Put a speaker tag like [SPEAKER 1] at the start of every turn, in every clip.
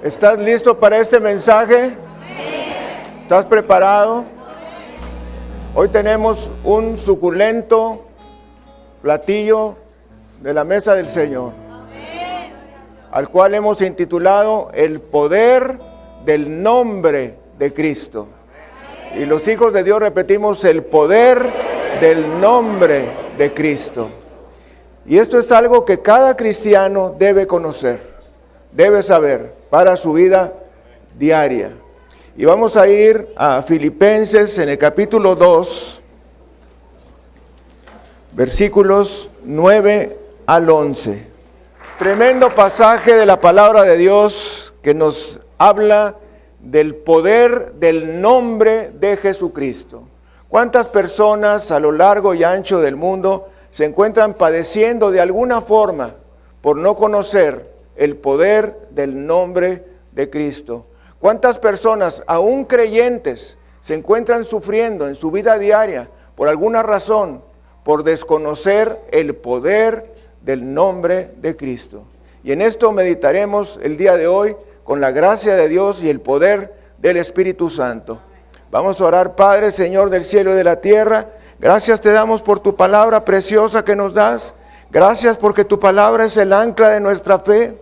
[SPEAKER 1] ¿Estás listo para este mensaje? ¿Estás preparado? Hoy tenemos un suculento platillo de la mesa del Señor, al cual hemos intitulado El poder del nombre de Cristo. Y los hijos de Dios repetimos: el poder del nombre de Cristo. Y esto es algo que cada cristiano debe conocer, debe saber para su vida diaria. Y vamos a ir a Filipenses en el capítulo 2, versículos 9 al 11. Tremendo pasaje de la palabra de Dios que nos habla del poder del nombre de Jesucristo. ¿Cuántas personas a lo largo y ancho del mundo se encuentran padeciendo de alguna forma por no conocer el poder del nombre de Cristo? ¿Cuántas personas, aún creyentes, se encuentran sufriendo en su vida diaria por alguna razón, por desconocer el poder del nombre de Cristo? Y en esto meditaremos el día de hoy con la gracia de Dios y el poder del Espíritu Santo. Vamos a orar. Padre, Señor del cielo y de la tierra, gracias te damos por tu palabra preciosa que nos das. Gracias porque tu palabra es el ancla de nuestra fe.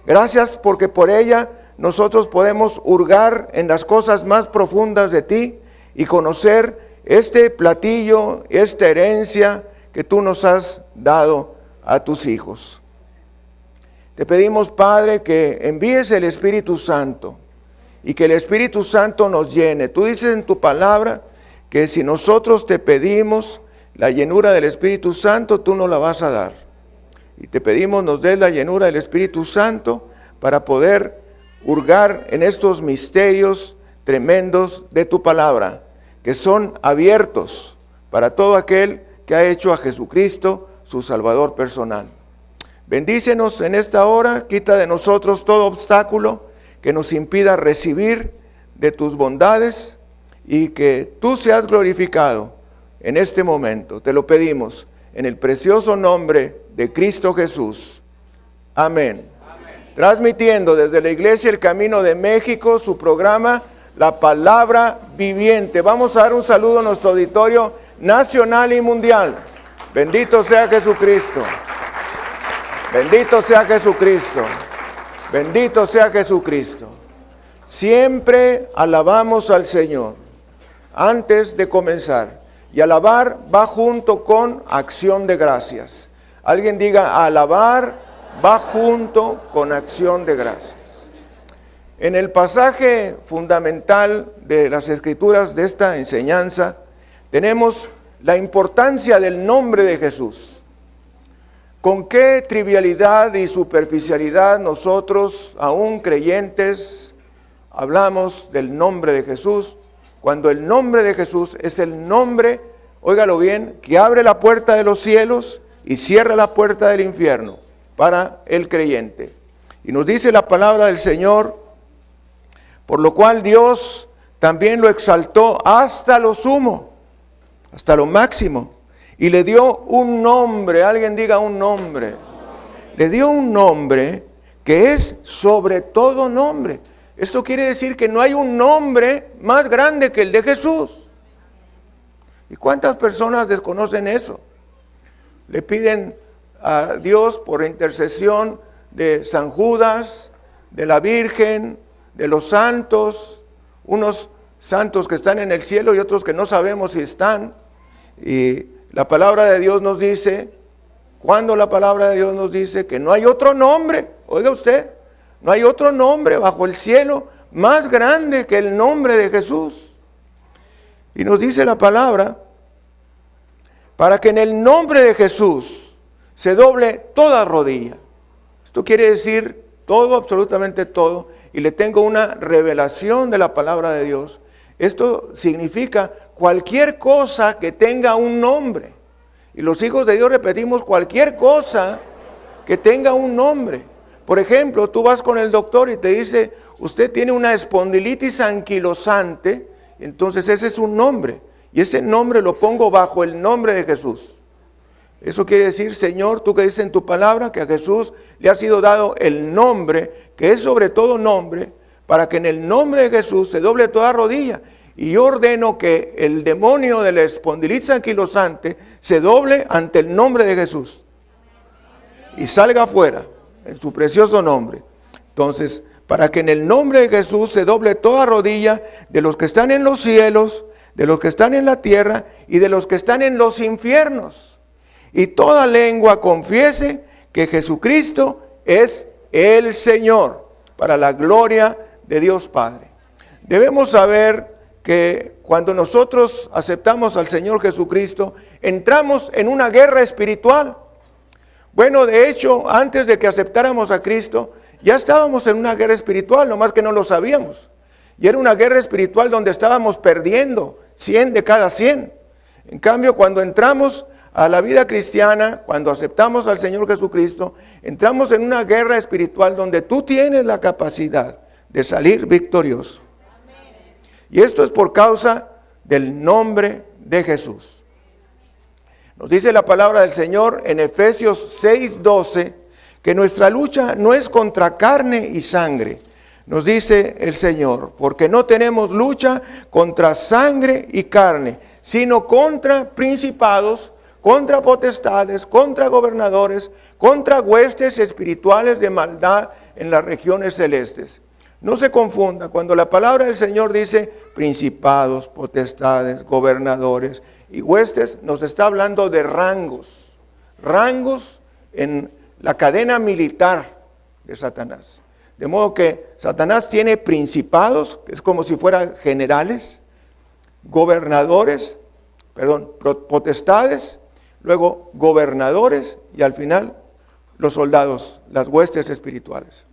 [SPEAKER 1] Gracias porque por ella nosotros podemos hurgar en las cosas más profundas de ti y conocer este platillo, esta herencia que tú nos has dado a tus hijos. Te pedimos, Padre, que envíes el Espíritu Santo y que el Espíritu Santo nos llene. Tú dices en tu palabra que si nosotros te pedimos la llenura del Espíritu Santo, tú nos la vas a dar. Y te pedimos nos des la llenura del Espíritu Santo para poder hurgar en estos misterios tremendos de tu palabra, que son abiertos para todo aquel que ha hecho a Jesucristo su Salvador personal. Bendícenos en esta hora, quita de nosotros todo obstáculo que nos impida recibir de tus bondades y que tú seas glorificado en este momento. Te lo pedimos en el precioso nombre de Cristo Jesús. Amén. Amén. Transmitiendo desde la Iglesia El Camino de México su programa La Palabra Viviente. Vamos a dar un saludo a nuestro auditorio nacional y mundial. Bendito sea Jesucristo. Bendito sea Jesucristo. Bendito sea Jesucristo. Siempre alabamos al Señor antes de comenzar. Y alabar va junto con acción de gracias. Alguien diga: alabar va junto con acción de gracias. En el pasaje fundamental de las Escrituras de esta enseñanza tenemos la importancia del nombre de Jesús. Con qué trivialidad y superficialidad nosotros, aún creyentes, hablamos del nombre de Jesús, cuando el nombre de Jesús es el nombre, óigalo bien, que abre la puerta de los cielos y cierra la puerta del infierno para el creyente. Y nos dice la palabra del Señor: por lo cual Dios también lo exaltó hasta lo sumo, hasta lo máximo, y le dio un nombre. Alguien diga: un nombre. Le dio un nombre que es sobre todo nombre. Esto quiere decir que no hay un nombre más grande que el de Jesús. ¿Y cuántas personas desconocen eso? Le piden a Dios por intercesión de San Judas, de la Virgen, de los santos, unos santos que están en el cielo y otros que no sabemos si están. Y la palabra de Dios nos dice, cuando la palabra de Dios nos dice que no hay otro nombre, oiga usted, no hay otro nombre bajo el cielo más grande que el nombre de Jesús. Y nos dice la palabra, para que en el nombre de Jesús se doble toda rodilla. Esto quiere decir todo, absolutamente todo. Y le tengo una revelación de la palabra de Dios. Esto significa cualquier cosa que tenga un nombre. Y los hijos de Dios repetimos: cualquier cosa que tenga un nombre. Por ejemplo, tú vas con el doctor y te dice: usted tiene una espondilitis anquilosante. Entonces ese es un nombre. Y ese nombre lo pongo bajo el nombre de Jesús. Eso quiere decir: Señor, tú que dices en tu palabra que a Jesús le ha sido dado el nombre que es sobre todo nombre, para que en el nombre de Jesús se doble toda rodilla. Y yo ordeno que el demonio de la espondilitis anquilosante se doble ante el nombre de Jesús y salga afuera en su precioso nombre. Entonces, para que en el nombre de Jesús se doble toda rodilla de los que están en los cielos, de los que están en la tierra y de los que están en los infiernos. Y toda lengua confiese que Jesucristo es el Señor, para la gloria de Dios Padre. Debemos saber que cuando nosotros aceptamos al Señor Jesucristo, entramos en una guerra espiritual. Bueno, de hecho, antes de que aceptáramos a Cristo, ya estábamos en una guerra espiritual, nomás que no lo sabíamos. Y era una guerra espiritual donde estábamos perdiendo 100 de cada 100. En cambio, cuando entramos a la vida cristiana, cuando aceptamos al Señor Jesucristo, entramos en una guerra espiritual donde tú tienes la capacidad de salir victorioso. Y esto es por causa del nombre de Jesús. Nos dice la palabra del Señor en Efesios 6:12, que nuestra lucha no es contra carne y sangre. Nos dice el Señor, porque no tenemos lucha contra sangre y carne, sino contra principados, contra potestades, contra gobernadores, contra huestes espirituales de maldad en las regiones celestes. No se confunda, cuando la palabra del Señor dice principados, potestades, gobernadores y huestes, nos está hablando de rangos en la cadena militar de Satanás. De modo que Satanás tiene principados, que es como si fueran generales, potestades, luego gobernadores y al final los soldados, las huestes espirituales.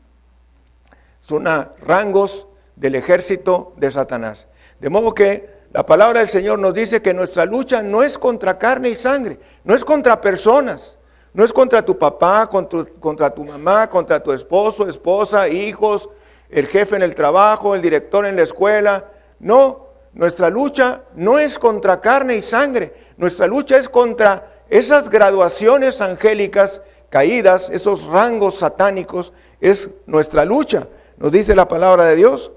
[SPEAKER 1] Son rangos del ejército de Satanás. De modo que la palabra del Señor nos dice que nuestra lucha no es contra carne y sangre, no es contra personas, no es contra tu papá, contra tu mamá, contra tu esposo, esposa, hijos, el jefe en el trabajo, el director en la escuela. No, nuestra lucha no es contra carne y sangre, nuestra lucha es contra esas graduaciones angélicas caídas, esos rangos satánicos, es nuestra lucha. Nos dice la palabra de Dios,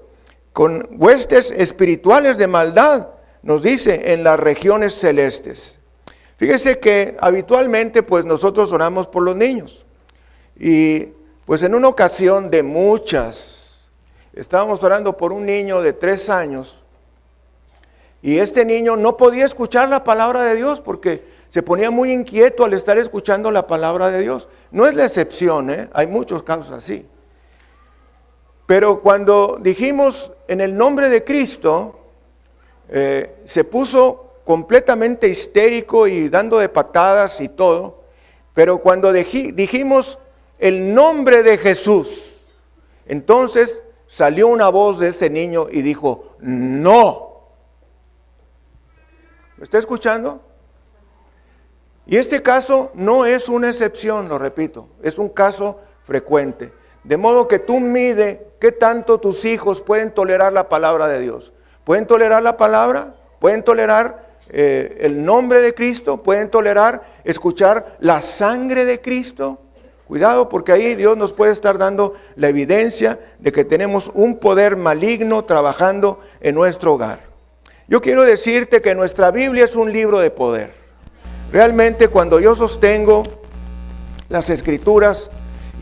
[SPEAKER 1] con huestes espirituales de maldad, nos dice en las regiones celestes. Fíjese que habitualmente pues nosotros oramos por los niños. Y pues en una ocasión de muchas, estábamos orando por un niño de 3 años. Y este niño no podía escuchar la palabra de Dios porque se ponía muy inquieto al estar escuchando la palabra de Dios. No es la excepción, hay muchos casos así. Pero cuando dijimos en el nombre de Cristo, se puso completamente histérico y dando de patadas y todo. Pero cuando dijimos el nombre de Jesús, entonces salió una voz de ese niño y dijo, no. ¿Me está escuchando? Y este caso no es una excepción, lo repito, es un caso frecuente. De modo que tú mide qué tanto tus hijos pueden tolerar la palabra de Dios. ¿Pueden tolerar la palabra? ¿Pueden tolerar el nombre de Cristo? ¿Pueden tolerar escuchar la sangre de Cristo? Cuidado, porque ahí Dios nos puede estar dando la evidencia de que tenemos un poder maligno trabajando en nuestro hogar. Yo quiero decirte que nuestra Biblia es un libro de poder. Realmente cuando yo sostengo las Escrituras,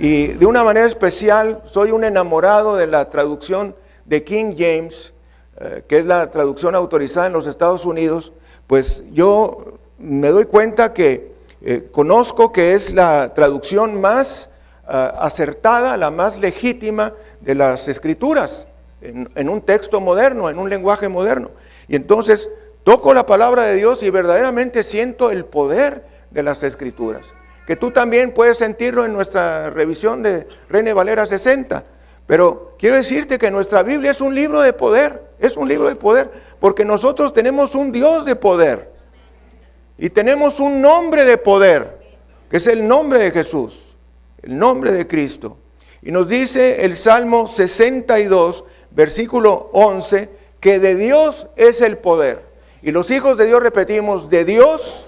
[SPEAKER 1] y de una manera especial soy un enamorado de la traducción de King James, que es la traducción autorizada en los Estados Unidos, pues yo me doy cuenta que conozco que es la traducción más acertada, la más legítima de las Escrituras, en un texto moderno, en un lenguaje moderno. Y entonces toco la palabra de Dios y verdaderamente siento el poder de las Escrituras, que tú también puedes sentirlo en nuestra revisión de Reina Valera 60. Pero quiero decirte que nuestra Biblia es un libro de poder, porque nosotros tenemos un Dios de poder y tenemos un nombre de poder, que es el nombre de Jesús, el nombre de Cristo. Y nos dice el Salmo 62, versículo 11, que de Dios es el poder. Y los hijos de Dios repetimos, de Dios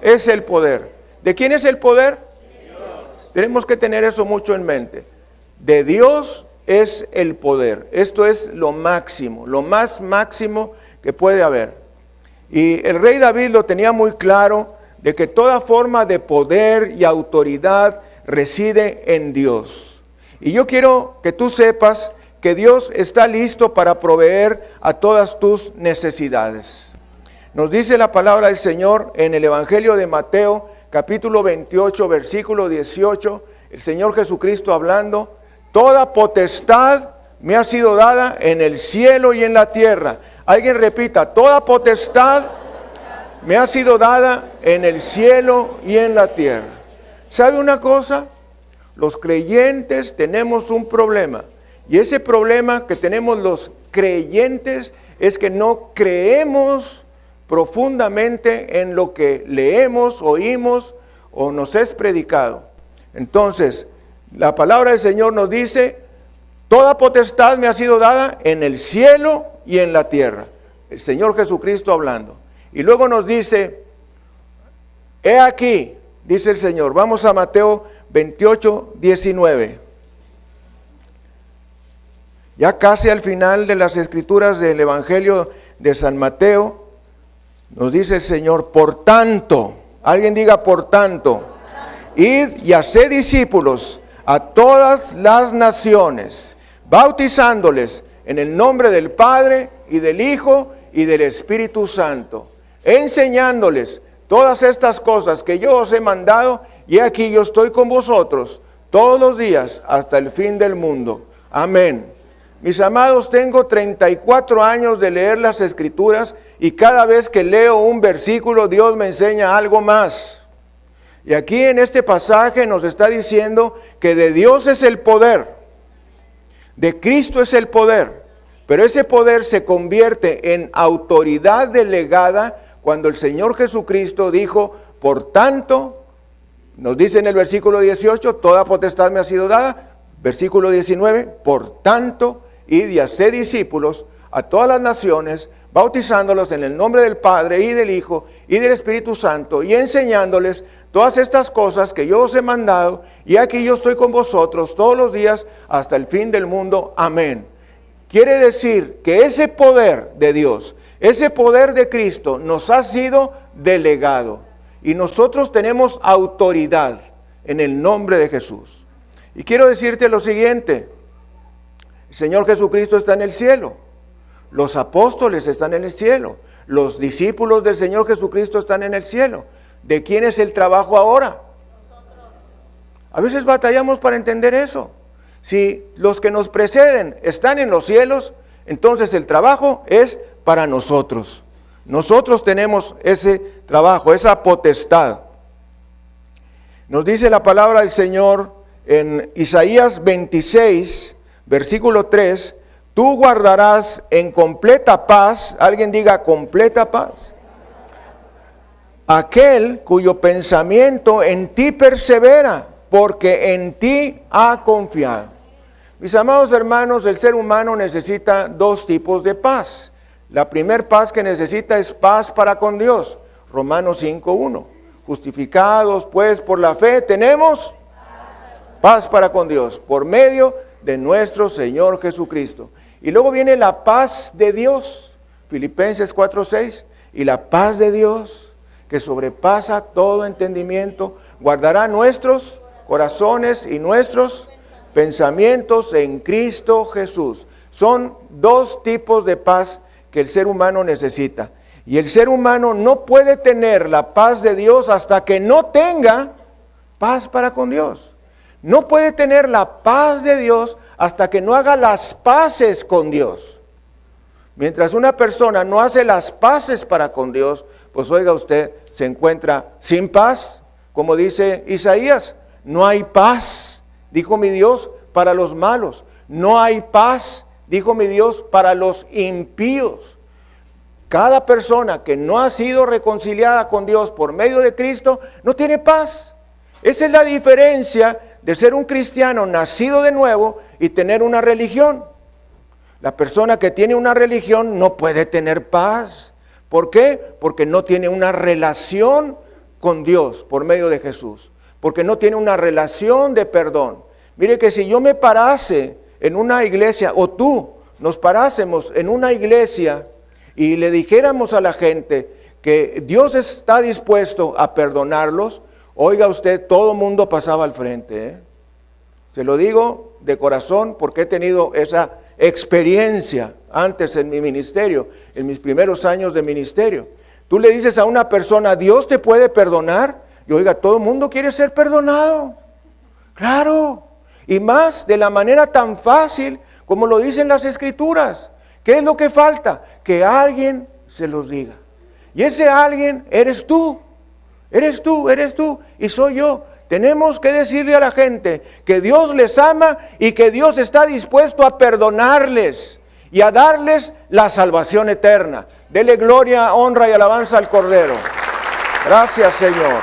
[SPEAKER 1] es el poder. ¿De quién es el poder? Dios. Tenemos que tener eso mucho en mente. de Dios es el poder. Esto es lo máximo, lo más máximo que puede haber. Y el rey David lo tenía muy claro, de que toda forma de poder y autoridad reside en Dios. Y yo quiero que tú sepas que Dios está listo para proveer a todas tus necesidades. Nos dice la palabra del Señor en el Evangelio de Mateo, capítulo 28, versículo 18, el Señor Jesucristo hablando: toda potestad me ha sido dada en el cielo y en la tierra. Alguien repita: toda potestad me ha sido dada en el cielo y en la tierra. ¿Sabe una cosa? Los creyentes tenemos un problema. Y ese problema que tenemos los creyentes es que no creemos profundamente en lo que leemos, oímos o nos es predicado. Entonces, la palabra del Señor nos dice: toda potestad me ha sido dada en el cielo y en la tierra. El Señor Jesucristo hablando. Y luego nos dice: he aquí, dice el Señor. Vamos a Mateo 28, 19. Ya casi al final de las escrituras del Evangelio de San Mateo, nos dice el Señor: por tanto, alguien diga por tanto, id y haced discípulos a todas las naciones, bautizándoles en el nombre del Padre y del Hijo y del Espíritu Santo, enseñándoles todas estas cosas que yo os he mandado, y aquí yo estoy con vosotros todos los días hasta el fin del mundo. Amén. Mis amados, tengo 34 años de leer las Escrituras y cada vez que leo un versículo Dios me enseña algo más. Y aquí en este pasaje nos está diciendo que de Dios es el poder, de Cristo es el poder, pero ese poder se convierte en autoridad delegada cuando el Señor Jesucristo dijo: por tanto, nos dice en el versículo 18, toda potestad me ha sido dada. Versículo 19, por tanto, id y haced discípulos a todas las naciones, bautizándolos en el nombre del Padre y del Hijo y del Espíritu Santo, y enseñándoles todas estas cosas que yo os he mandado, y aquí yo estoy con vosotros todos los días hasta el fin del mundo. Amén. Quiere decir que ese poder de Dios, ese poder de Cristo nos ha sido delegado, y nosotros tenemos autoridad en el nombre de Jesús. Y quiero decirte lo siguiente: el Señor Jesucristo está en el cielo, los apóstoles están en el cielo, los discípulos del Señor Jesucristo están en el cielo. ¿De quién es el trabajo ahora? A veces batallamos para entender eso. Si los que nos preceden están en los cielos, entonces el trabajo es para nosotros. Nosotros tenemos ese trabajo, esa potestad. Nos dice la palabra del Señor en Isaías 26, versículo 3, tú guardarás en completa paz, alguien diga completa paz, aquel cuyo pensamiento en ti persevera, porque en ti ha confiado. Mis amados hermanos, el ser humano necesita dos tipos de paz. La primer paz que necesita es paz para con Dios. Romanos 5:1. Justificados pues por la fe tenemos paz para con Dios por medio de nuestro Señor Jesucristo. Y luego viene la paz de Dios. Filipenses 4:6. Y la paz de Dios, que sobrepasa todo entendimiento, guardará nuestros corazones y nuestros pensamientos en Cristo Jesús. Son dos tipos de paz que el ser humano necesita. Y el ser humano no puede tener la paz de Dios hasta que no tenga paz para con Dios. No puede tener la paz de Dios hasta que no haga las paces con Dios. Mientras una persona no hace las paces para con Dios, pues oiga usted, se encuentra sin paz. Como dice Isaías, no hay paz, dijo mi Dios, para los malos. No hay paz, dijo mi Dios, para los impíos. Cada persona que no ha sido reconciliada con Dios por medio de Cristo, no tiene paz. Esa es la diferencia de ser un cristiano nacido de nuevo y tener una religión. La persona que tiene una religión no puede tener paz. ¿Por qué? Porque no tiene una relación con Dios por medio de Jesús. Porque no tiene una relación de perdón. Mire que si yo me parase en una iglesia, o tú nos parásemos en una iglesia y le dijéramos a la gente que Dios está dispuesto a perdonarlos, oiga usted, todo mundo pasaba al frente, ¿eh? Se lo digo de corazón porque he tenido esa experiencia antes en mi ministerio, en mis primeros años de ministerio. Tú le dices a una persona, Dios te puede perdonar, y oiga, todo el mundo quiere ser perdonado. Claro, y más de la manera tan fácil como lo dicen las Escrituras. ¿Qué es lo que falta? Que alguien se los diga. Y ese alguien eres tú, y soy yo. Tenemos que decirle a la gente que Dios les ama y que Dios está dispuesto a perdonarles y a darles la salvación eterna. Dele gloria, honra y alabanza al Cordero. Gracias, Señor.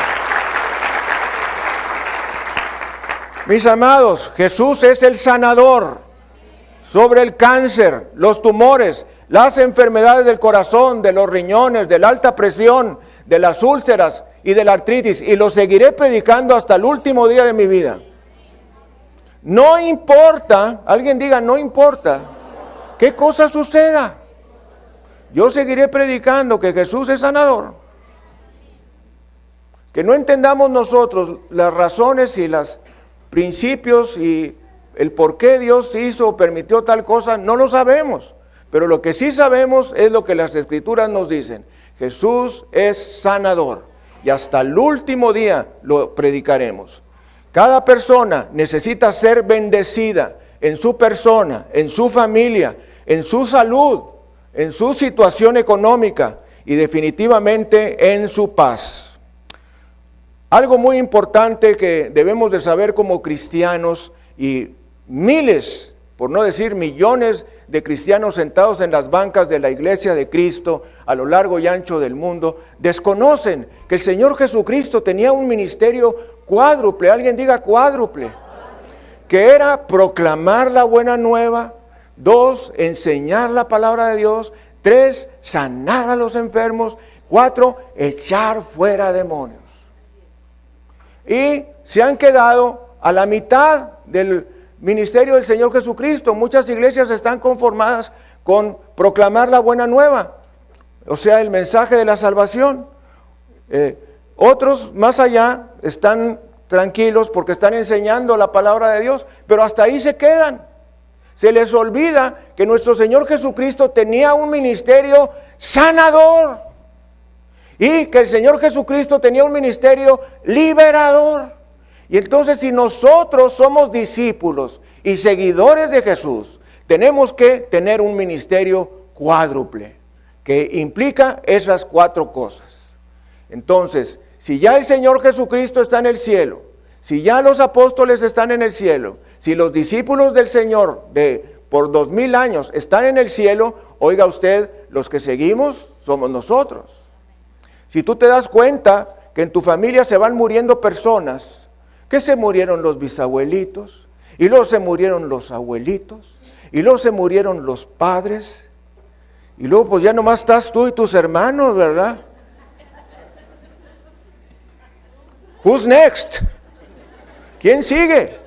[SPEAKER 1] Mis amados, Jesús es el sanador sobre el cáncer, los tumores, las enfermedades del corazón, de los riñones, de la alta presión, de las úlceras y de la artritis, y lo seguiré predicando hasta el último día de mi vida. No importa, alguien diga, no importa qué cosa suceda, yo seguiré predicando que Jesús es sanador. Que no entendamos nosotros las razones y los principios y el por qué Dios hizo o permitió tal cosa, no lo sabemos. Pero lo que sí sabemos es lo que las Escrituras nos dicen. Jesús es sanador y hasta el último día lo predicaremos. Cada persona necesita ser bendecida en su persona, en su familia, en su salud, en su situación económica y definitivamente en su paz. Algo muy importante que debemos de saber como cristianos, y miles, por no decir millones de cristianos sentados en las bancas de la iglesia de Cristo a lo largo y ancho del mundo, desconocen que el Señor Jesucristo tenía un ministerio cuádruple, alguien diga cuádruple, que era proclamar la buena nueva, 2, enseñar la palabra de Dios, 3, sanar a los enfermos, 4, echar fuera demonios. Y se han quedado a la mitad del ministerio del Señor Jesucristo. Muchas iglesias están conformadas con proclamar la buena nueva, o sea, el mensaje de la salvación. Otros más allá están tranquilos porque están enseñando la palabra de Dios, pero hasta ahí se quedan. Se les olvida que nuestro Señor Jesucristo tenía un ministerio sanador y que el Señor Jesucristo tenía un ministerio liberador. Y entonces, si nosotros somos discípulos y seguidores de Jesús, tenemos que tener un ministerio cuádruple, que implica esas 4 cosas. Entonces, si ya el Señor Jesucristo está en el cielo, si ya los apóstoles están en el cielo, si los discípulos del Señor por 2000 años están en el cielo, oiga usted, los que seguimos somos nosotros. Si tú te das cuenta que en tu familia se van muriendo personas, que se murieron los bisabuelitos, y luego se murieron los abuelitos, y luego se murieron los padres, y luego pues ya nomás estás tú y tus hermanos, ¿verdad? Who's next? ¿Quién sigue?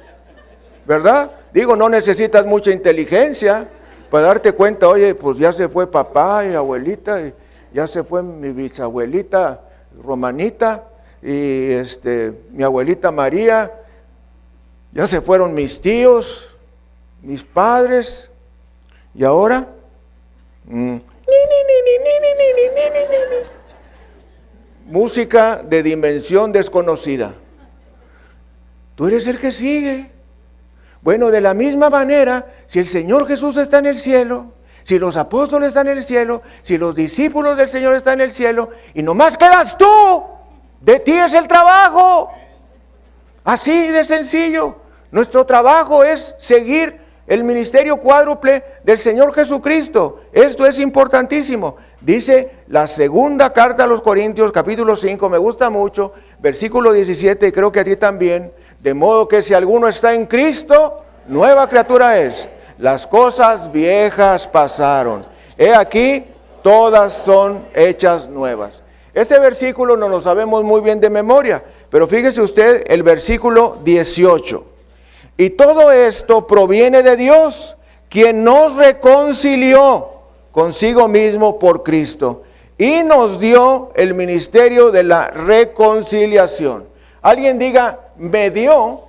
[SPEAKER 1] ¿Verdad? Digo, no necesitas mucha inteligencia para darte cuenta, oye, pues ya se fue papá y abuelita, y ya se fue mi bisabuelita Romanita, y mi abuelita María, ya se fueron mis tíos, mis padres, y ahora música de dimensión desconocida. Tú eres el que sigue. Bueno, de la misma manera, si el Señor Jesús está en el cielo, si los apóstoles están en el cielo, si los discípulos del Señor están en el cielo, y nomás quedas tú, de ti es el trabajo. Así de sencillo. Nuestro trabajo es seguir el ministerio cuádruple del Señor Jesucristo. Esto es importantísimo. Dice la segunda carta a los Corintios, capítulo 5, me gusta mucho, versículo 17, y creo que a ti también. De modo que si alguno está en Cristo, nueva criatura es. Las cosas viejas pasaron. He aquí, todas son hechas nuevas. Ese versículo no lo sabemos muy bien de memoria, pero fíjese usted el versículo 18. Y todo esto proviene de Dios, quien nos reconcilió consigo mismo por Cristo y nos dio el ministerio de la reconciliación. Alguien diga, me dio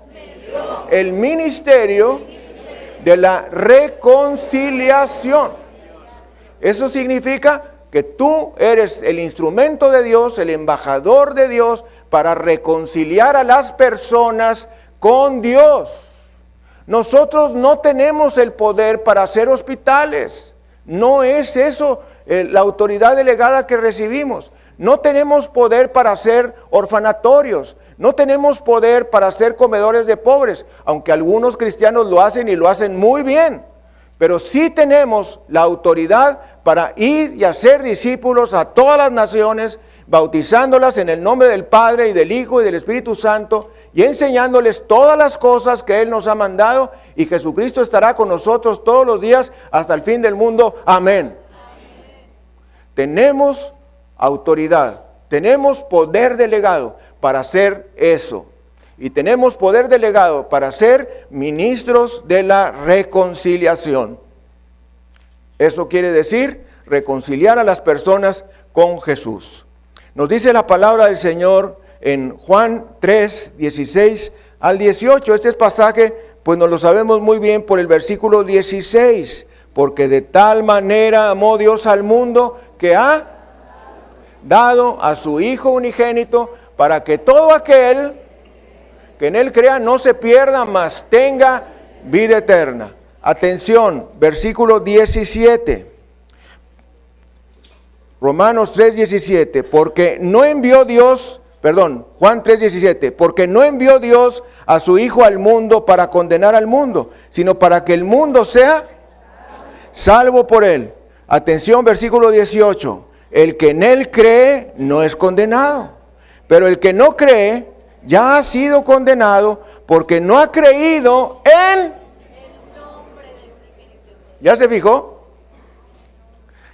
[SPEAKER 1] el ministerio de la reconciliación. Eso significa que tú eres el instrumento de Dios, el embajador de Dios para reconciliar a las personas con Dios. Nosotros no tenemos el poder para hacer hospitales. No es eso la autoridad delegada que recibimos. No tenemos poder para hacer orfanatorios. No tenemos poder para hacer comedores de pobres, aunque algunos cristianos lo hacen y lo hacen muy bien. Pero sí tenemos la autoridad para ir y hacer discípulos a todas las naciones, bautizándolas en el nombre del Padre y del Hijo y del Espíritu Santo, y enseñándoles todas las cosas que Él nos ha mandado, y Jesucristo estará con nosotros todos los días hasta el fin del mundo. Amén. Tenemos autoridad, tenemos poder delegado para hacer eso. Y tenemos poder delegado para ser ministros de la reconciliación. Eso quiere decir reconciliar a las personas con Jesús. Nos dice la palabra del Señor en Juan 3, 16 al 18. Este pasaje pues nos lo sabemos muy bien por el versículo 16. Porque de tal manera amó Dios al mundo que ha dado a su Hijo unigénito para que todo aquel que en Él crea no se pierda, mas tenga vida eterna. Atención, versículo 17. Romanos 3:17. Porque no envió Dios, Juan 3:17. Porque no envió Dios a su Hijo al mundo para condenar al mundo, sino para que el mundo sea salvo por Él. Atención, versículo 18. El que en Él cree no es condenado, pero el que no cree ya ha sido condenado porque no ha creído en el nombre del unigénito. ¿Ya se fijó?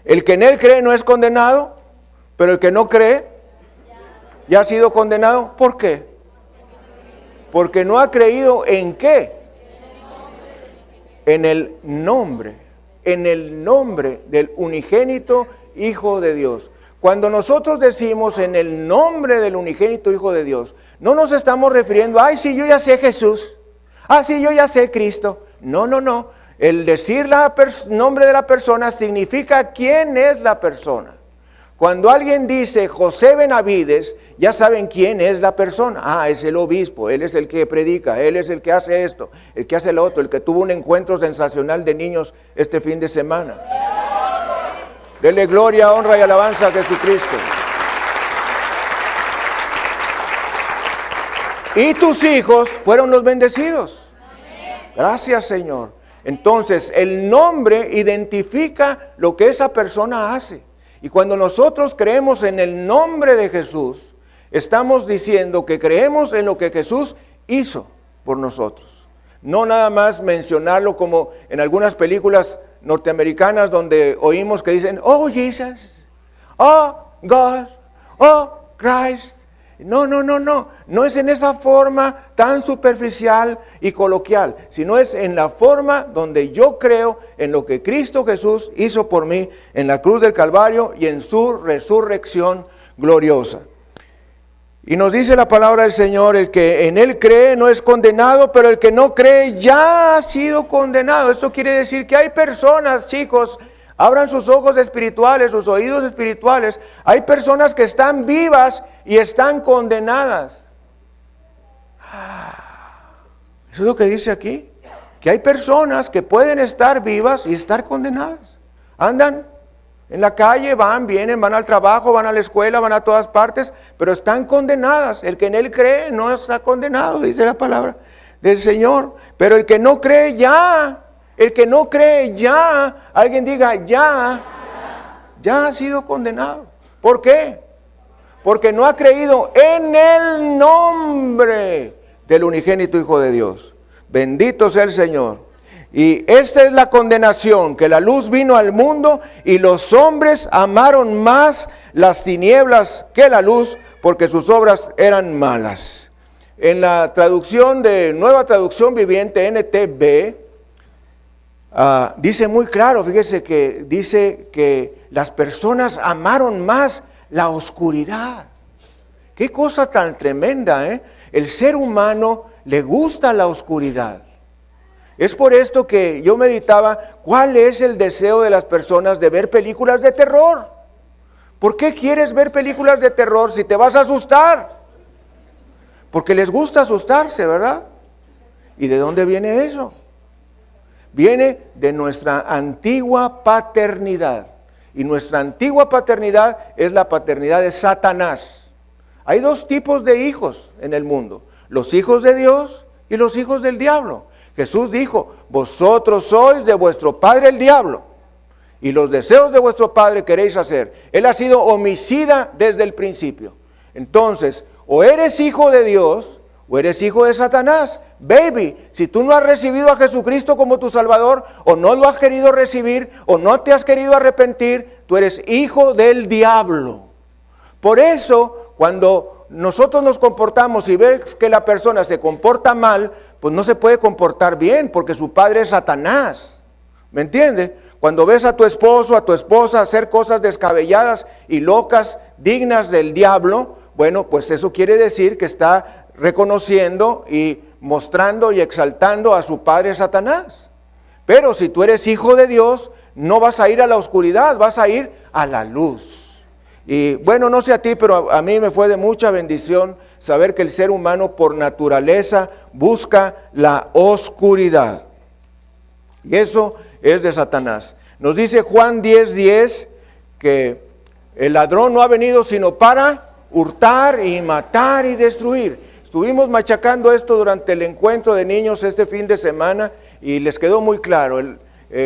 [SPEAKER 1] El que en Él cree no es condenado, pero el que no cree ya ha sido condenado. ¿Por qué? Porque no ha creído ¿en qué? En el nombre del unigénito Hijo de Dios. Cuando nosotros decimos en el nombre del unigénito Hijo de Dios, no nos estamos refiriendo, ay, sí, yo ya sé Jesús, sí, yo ya sé Cristo. No. El decir nombre de la persona significa quién es la persona. Cuando alguien dice José Benavides, ya saben quién es la persona. Es el obispo, él es el que predica, él es el que hace esto, el que hace lo otro, el que tuvo un encuentro sensacional de niños este fin de semana. Dele gloria, honra y alabanza a Jesucristo. Y tus hijos fueron los bendecidos. Gracias, Señor. Entonces, el nombre identifica lo que esa persona hace. Y cuando nosotros creemos en el nombre de Jesús, estamos diciendo que creemos en lo que Jesús hizo por nosotros. No nada más mencionarlo como en algunas películas norteamericanas donde oímos que dicen, oh Jesus, oh God, oh Christ. No es en esa forma tan superficial y coloquial, sino es en la forma donde yo creo en lo que Cristo Jesús hizo por mí en la cruz del Calvario y en su resurrección gloriosa. Y nos dice la palabra del Señor, el que en Él cree no es condenado, pero el que no cree ya ha sido condenado. Eso quiere decir que hay personas, chicos, abran sus ojos espirituales, sus oídos espirituales. Hay personas que están vivas y están condenadas. Eso es lo que dice aquí, que hay personas que pueden estar vivas y estar condenadas. Andan en la calle, van, vienen, van al trabajo, van a la escuela, van a todas partes, pero están condenadas. El que en Él cree no está condenado, dice la palabra del Señor. Pero el que no cree ya, alguien diga ya ha sido condenado. ¿Por qué? Porque no ha creído en el nombre del unigénito Hijo de Dios. Bendito sea el Señor. Y esta es la condenación, que la luz vino al mundo y los hombres amaron más las tinieblas que la luz, porque sus obras eran malas. En la traducción de Nueva Traducción Viviente, NTV, dice muy claro, fíjese que dice que las personas amaron más la oscuridad. Qué cosa tan tremenda, ¿eh? El ser humano le gusta la oscuridad. Es por esto que yo meditaba, ¿cuál es el deseo de las personas de ver películas de terror? ¿Por qué quieres ver películas de terror si te vas a asustar? Porque les gusta asustarse, ¿verdad? ¿Y de dónde viene eso? Viene de nuestra antigua paternidad. Y nuestra antigua paternidad es la paternidad de Satanás. Hay dos tipos de hijos en el mundo: los hijos de Dios y los hijos del diablo. Jesús dijo, vosotros sois de vuestro padre el diablo, y los deseos de vuestro padre queréis hacer. Él ha sido homicida desde el principio. Entonces, o eres hijo de Dios, o eres hijo de Satanás. Baby, si tú no has recibido a Jesucristo como tu Salvador, o no lo has querido recibir, o no te has querido arrepentir, tú eres hijo del diablo. Por eso, cuando nosotros nos comportamos y ves que la persona se comporta mal, pues no se puede comportar bien, porque su padre es Satanás. ¿Me entiendes? Cuando ves a tu esposo, a tu esposa hacer cosas descabelladas y locas, dignas del diablo, bueno, pues eso quiere decir que está reconociendo y mostrando y exaltando a su padre Satanás. Pero si tú eres hijo de Dios, no vas a ir a la oscuridad, vas a ir a la luz. Y bueno, no sé a ti, pero a mí me fue de mucha bendición saber que el ser humano por naturaleza busca la oscuridad. Y eso es de Satanás. Nos dice Juan 10:10 que el ladrón no ha venido sino para hurtar y matar y destruir. Estuvimos machacando esto durante el encuentro de niños este fin de semana y les quedó muy claro.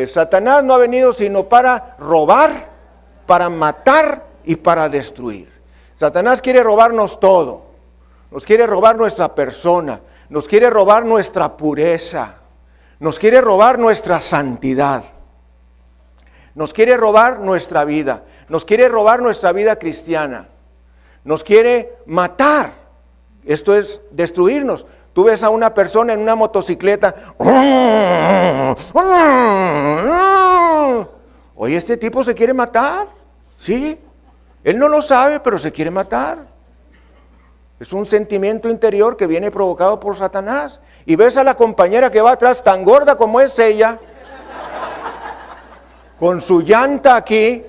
[SPEAKER 1] Satanás no ha venido sino para robar, para matar y para destruir. Satanás quiere robarnos todo. Nos quiere robar nuestra persona, nos quiere robar nuestra pureza, nos quiere robar nuestra santidad, nos quiere robar nuestra vida, nos quiere robar nuestra vida cristiana, nos quiere matar. Esto es destruirnos. Tú ves a una persona en una motocicleta, oye, este tipo se quiere matar, ¿sí? Él no lo sabe, pero se quiere matar. Es un sentimiento interior que viene provocado por Satanás. Y ves a la compañera que va atrás, tan gorda como es ella, con su llanta aquí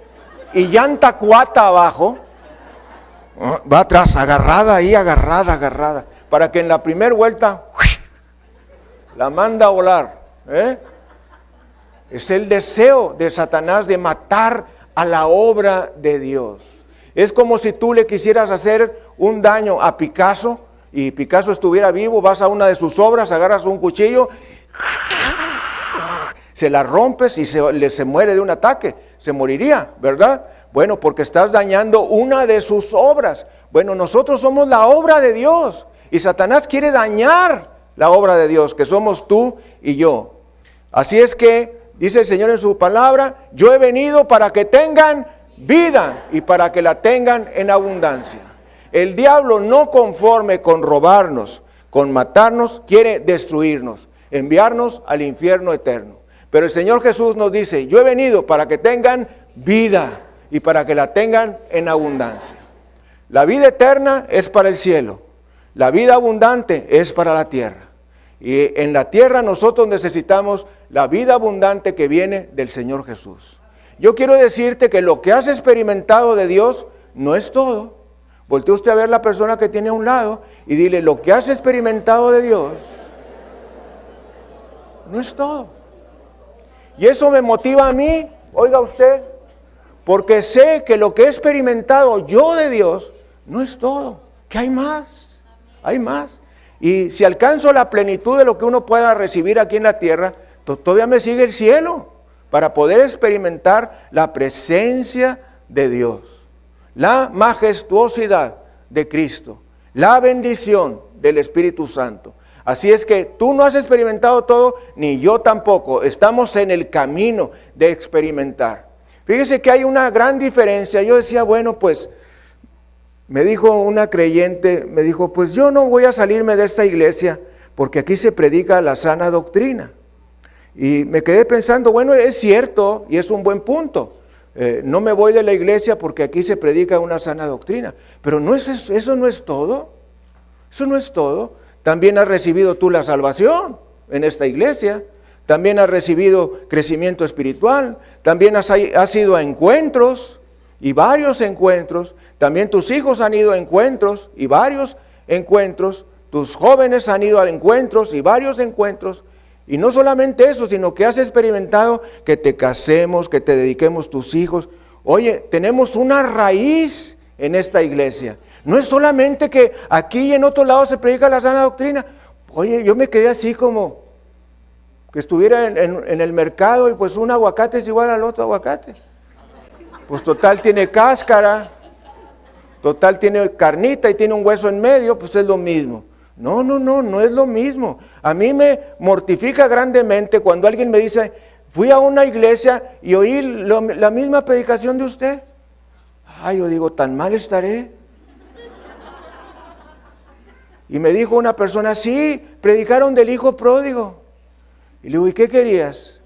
[SPEAKER 1] y llanta cuata abajo, va atrás, agarrada ahí, agarrada, para que en la primera vuelta la manda a volar. Es el deseo de Satanás de matar a la obra de Dios. Es como si tú le quisieras hacer un daño a Picasso y Picasso estuviera vivo, vas a una de sus obras, agarras un cuchillo, se la rompes y se muere de un ataque, se moriría, ¿verdad? Bueno, porque estás dañando una de sus obras. Bueno, nosotros somos la obra de Dios y Satanás quiere dañar la obra de Dios, que somos tú y yo. Así es que, dice el Señor en su palabra, yo he venido para que tengan vida y para que la tengan en abundancia. El diablo, no conforme con robarnos, con matarnos, quiere destruirnos, enviarnos al infierno eterno. Pero el Señor Jesús nos dice, yo he venido para que tengan vida y para que la tengan en abundancia. La vida eterna es para el cielo, la vida abundante es para la tierra. Y en la tierra nosotros necesitamos la vida abundante que viene del Señor Jesús. Yo quiero decirte que lo que has experimentado de Dios no es todo. Voltea usted a ver la persona que tiene a un lado y dile, lo que has experimentado de Dios no es todo. Y eso me motiva a mí, oiga usted, porque sé que lo que he experimentado yo de Dios no es todo, que hay más, hay más. Y si alcanzo la plenitud de lo que uno pueda recibir aquí en la tierra, todavía me sigue el cielo para poder experimentar la presencia de Dios, la majestuosidad de Cristo, la bendición del Espíritu Santo. Así es que tú no has experimentado todo, ni yo tampoco. Estamos en el camino de experimentar. Fíjese que hay una gran diferencia. Yo decía, bueno, pues Me dijo una creyente, me dijo, pues yo no voy a salirme de esta iglesia porque aquí se predica la sana doctrina. Y me quedé pensando, bueno, es cierto y es un buen punto. No me voy de la iglesia porque aquí se predica una sana doctrina. Pero no es eso no es todo. Eso no es todo. También has recibido tú la salvación en esta iglesia. También has recibido crecimiento espiritual. También has ido a encuentros y varios encuentros. También tus hijos han ido a encuentros y varios encuentros. Tus jóvenes han ido a encuentros y varios encuentros. Y no solamente eso, sino que has experimentado que te casemos, que te dediquemos tus hijos. Oye, tenemos una raíz en esta iglesia. No es solamente que aquí y en otro lado se predica la sana doctrina. Oye, yo me quedé así como que estuviera en el mercado y pues un aguacate es igual al otro aguacate. Pues total tiene cáscara, total tiene carnita y tiene un hueso en medio, pues es lo mismo. No es lo mismo. A mí me mortifica grandemente cuando alguien me dice, fui a una iglesia y oí la misma predicación de usted. Ay, yo digo, tan mal estaré. Y me dijo una persona, sí, predicaron del hijo pródigo. Y le digo, ¿y qué querías?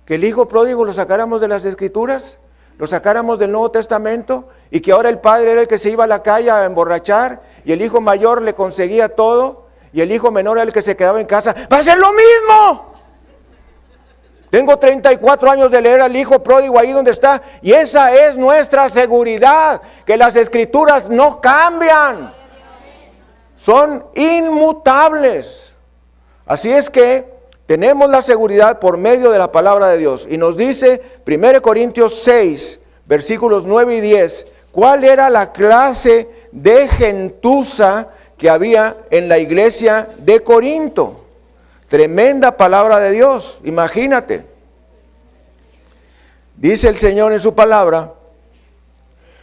[SPEAKER 1] ¿Que el hijo pródigo lo sacáramos de las escrituras? ¿Lo sacáramos del Nuevo Testamento? Y que ahora el padre era el que se iba a la calle a emborrachar y el hijo mayor le conseguía todo y el hijo menor era el que se quedaba en casa. ¡Va a ser lo mismo! Tengo 34 años de leer al hijo pródigo ahí donde está y esa es nuestra seguridad, que las escrituras no cambian, son inmutables. Así es que tenemos la seguridad por medio de la palabra de Dios. Y nos dice 1 Corintios 6, versículos 9 y 10, ¿cuál era la clase de gentuza que había en la iglesia de Corinto? Tremenda palabra de Dios, imagínate. Dice el Señor en su palabra,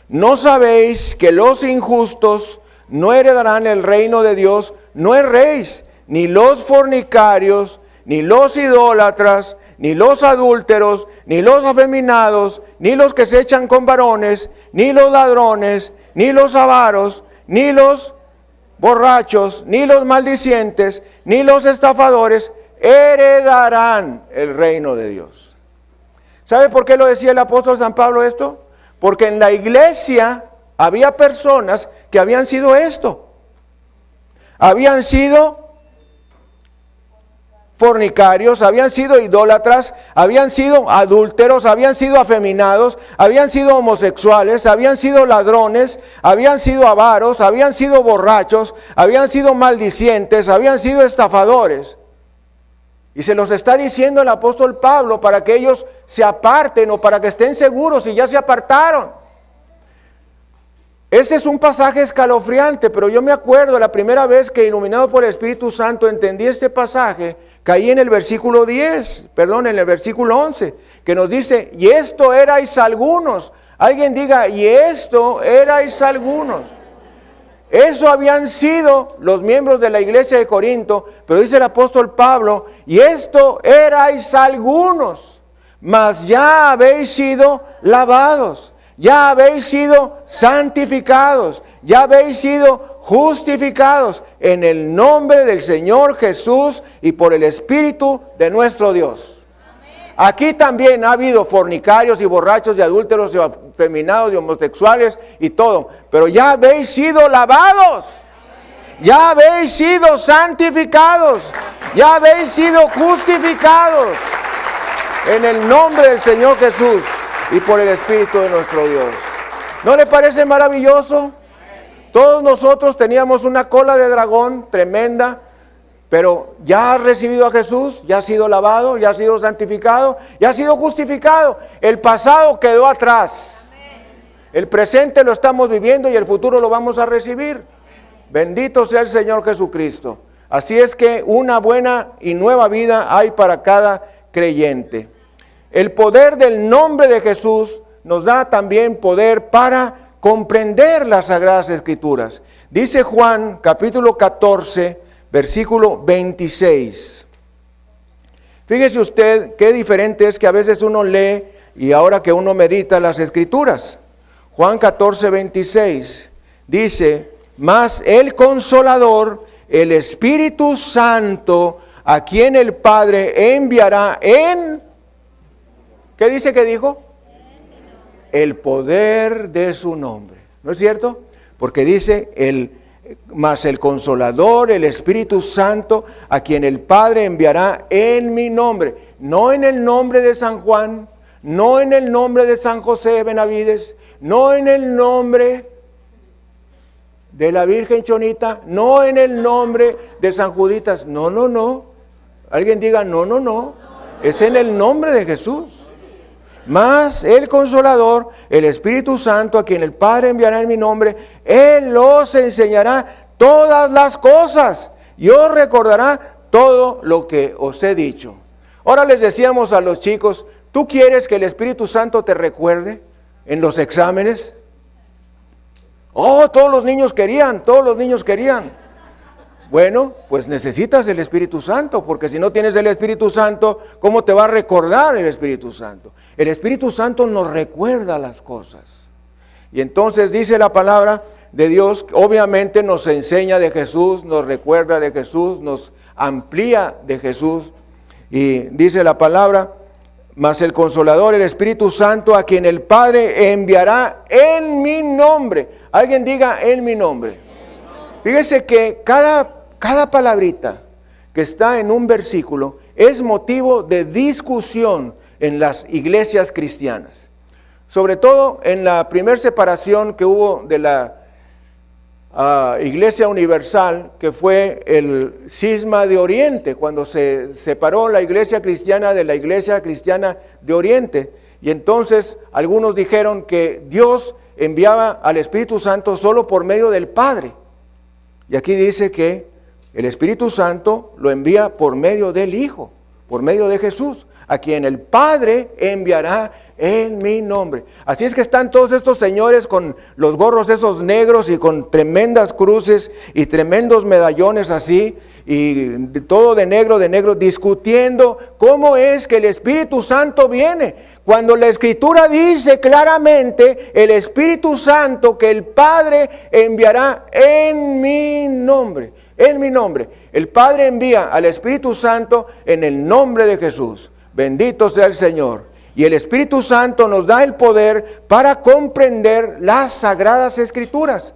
[SPEAKER 1] ¿no sabéis que los injustos no heredarán el reino de Dios? No erréis, ni los fornicarios, ni los idólatras, ni los adúlteros, ni los afeminados, ni los que se echan con varones, ni los ladrones, ni los avaros, ni los borrachos, ni los maldicientes, ni los estafadores heredarán el reino de Dios. ¿Sabe por qué lo decía el apóstol San Pablo esto? Porque en la iglesia había personas que habían sido esto. Habían sido fornicarios, habían sido idólatras, habían sido adúlteros, habían sido afeminados, habían sido homosexuales, habían sido ladrones, habían sido avaros, habían sido borrachos, habían sido maldicientes, habían sido estafadores. Y se los está diciendo el apóstol Pablo para que ellos se aparten o para que estén seguros si ya se apartaron. Ese es un pasaje escalofriante, pero yo me acuerdo la primera vez que, iluminado por el Espíritu Santo, entendí este pasaje. Caí en el versículo 11, que nos dice, y esto erais algunos. Alguien diga, y esto erais algunos. Eso habían sido los miembros de la iglesia de Corinto, pero dice el apóstol Pablo, y esto erais algunos, mas ya habéis sido lavados, ya habéis sido santificados, ya habéis sido justificados en el nombre del Señor Jesús y por el Espíritu de nuestro Dios. Amén. Aquí también ha habido fornicarios y borrachos y adúlteros y afeminados y homosexuales y todo, pero ya habéis sido lavados, ya habéis sido santificados, ya habéis sido justificados en el nombre del Señor Jesús y por el Espíritu de nuestro Dios. ¿No le parece maravilloso? Todos nosotros teníamos una cola de dragón tremenda, pero ya has recibido a Jesús, ya has sido lavado, ya has sido santificado, ya has sido justificado. El pasado quedó atrás. El presente lo estamos viviendo y el futuro lo vamos a recibir. Bendito sea el Señor Jesucristo. Así es que una buena y nueva vida hay para cada creyente. El poder del nombre de Jesús nos da también poder para comprender las Sagradas Escrituras. Dice Juan capítulo 14, versículo 26. Fíjese usted qué diferente es que a veces uno lee y ahora que uno medita las Escrituras. Juan 14, 26. dice, mas el Consolador, el Espíritu Santo, a quien el Padre enviará en, ¿qué dice que dijo? El poder de su nombre. ¿No es cierto? Porque dice, mas el Consolador, el Espíritu Santo, a quien el Padre enviará en mi nombre. No en el nombre de San Juan, no en el nombre de San José de Benavides, no en el nombre de la Virgen Chonita, no en el nombre de San Juditas. No, no, no. Alguien diga, no, no, no. Es en el nombre de Jesús. Mas el Consolador, el Espíritu Santo, a quien el Padre enviará en mi nombre, Él os enseñará todas las cosas y os recordará todo lo que os he dicho. Ahora les decíamos a los chicos, ¿tú quieres que el Espíritu Santo te recuerde en los exámenes? Oh, todos los niños querían. Bueno, pues necesitas el Espíritu Santo, porque si no tienes el Espíritu Santo, ¿cómo te va a recordar el Espíritu Santo? El Espíritu Santo nos recuerda las cosas. Y entonces dice la palabra de Dios, obviamente nos enseña de Jesús, nos recuerda de Jesús, nos amplía de Jesús. Y dice la palabra, mas el Consolador, el Espíritu Santo, a quien el Padre enviará en mi nombre. Alguien diga, en mi nombre. Fíjese que cada palabrita que está en un versículo es motivo de discusión en las iglesias cristianas. Sobre todo en la primera separación que hubo de la Iglesia Universal, que fue el cisma de Oriente, cuando se separó la iglesia cristiana de la iglesia cristiana de Oriente. Y entonces algunos dijeron que Dios enviaba al Espíritu Santo solo por medio del Padre. Y aquí dice que el Espíritu Santo lo envía por medio del Hijo, por medio de Jesús, a quien el Padre enviará en mi nombre. Así es que están todos estos señores con los gorros esos negros y con tremendas cruces y tremendos medallones así, y todo de negro, discutiendo cómo es que el Espíritu Santo viene. Cuando la Escritura dice claramente, el Espíritu Santo que el Padre enviará en mi nombre. En mi nombre. El Padre envía al Espíritu Santo en el nombre de Jesús. Bendito sea el Señor. Y el Espíritu Santo nos da el poder para comprender las Sagradas Escrituras.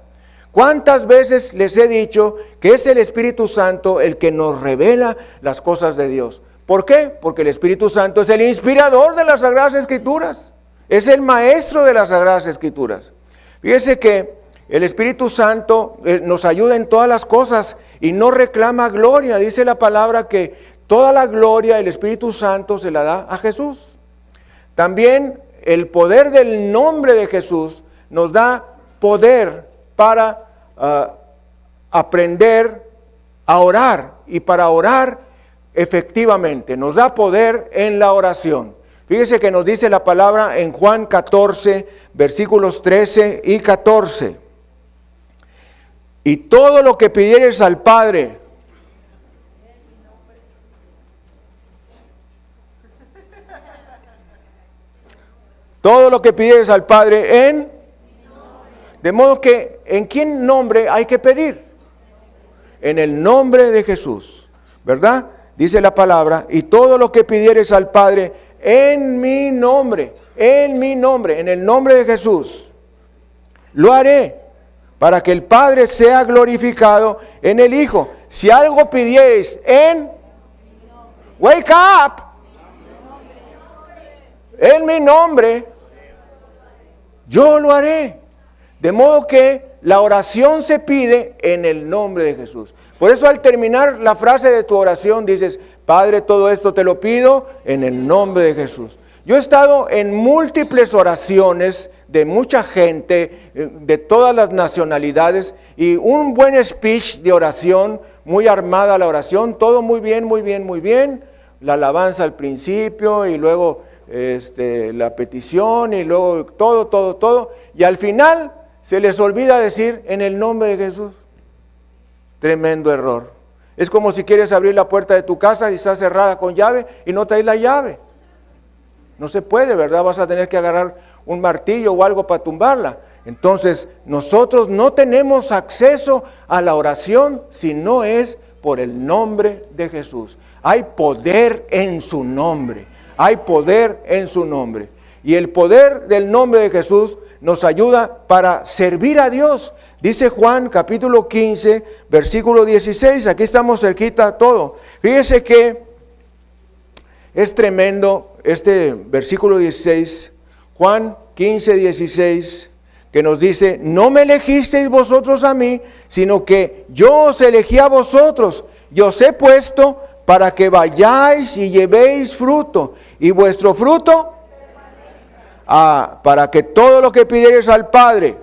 [SPEAKER 1] ¿Cuántas veces les he dicho que es el Espíritu Santo el que nos revela las cosas de Dios? ¿Por qué? Porque el Espíritu Santo es el inspirador de las Sagradas Escrituras. Es el maestro de las Sagradas Escrituras. Fíjese que el Espíritu Santo nos ayuda en todas las cosas y no reclama gloria. Dice la palabra que toda la gloria el Espíritu Santo se la da a Jesús. También el poder del nombre de Jesús nos da poder para aprender a orar, y para orar efectivamente nos da poder en la oración. Fíjese que nos dice la palabra en Juan 14, versículos 13 y 14. Y todo lo que pidieres al Padre, todo lo que pidieres al Padre en... De modo que, ¿en qué nombre hay que pedir? En el nombre de Jesús, ¿verdad? Dice la palabra, y todo lo que pidieres al Padre en mi nombre, en el nombre de Jesús, lo haré para que el Padre sea glorificado en el Hijo. Si algo pidieres en... Wake up. En mi nombre, yo lo haré. De modo que la oración se pide en el nombre de Jesús. Por eso al terminar la frase de tu oración dices, Padre, todo esto te lo pido en el nombre de Jesús. Yo he estado en múltiples oraciones de mucha gente, de todas las nacionalidades, y un buen speech de oración, muy armada la oración, todo muy bien, muy bien, muy bien. La alabanza al principio y luego la petición y luego todo. Y al final se les olvida decir en el nombre de Jesús. Tremendo error. Es como si quieres abrir la puerta de tu casa y está cerrada con llave y no traes la llave. No se puede, ¿verdad? Vas a tener que agarrar un martillo o algo para tumbarla. Entonces, nosotros no tenemos acceso a la oración si no es por el nombre de Jesús. Hay poder en su nombre. Hay poder en su nombre. Y el poder del nombre de Jesús nos ayuda para servir a Dios. Dice Juan capítulo 15, versículo 16. Aquí estamos cerquita todo. Fíjese que es tremendo este versículo 16. Juan 15, 16. Que nos dice, no me elegisteis vosotros a mí, sino que yo os elegí a vosotros. Y os he puesto para que vayáis y llevéis fruto. Y vuestro fruto, para que todo lo que pidiereis al Padre.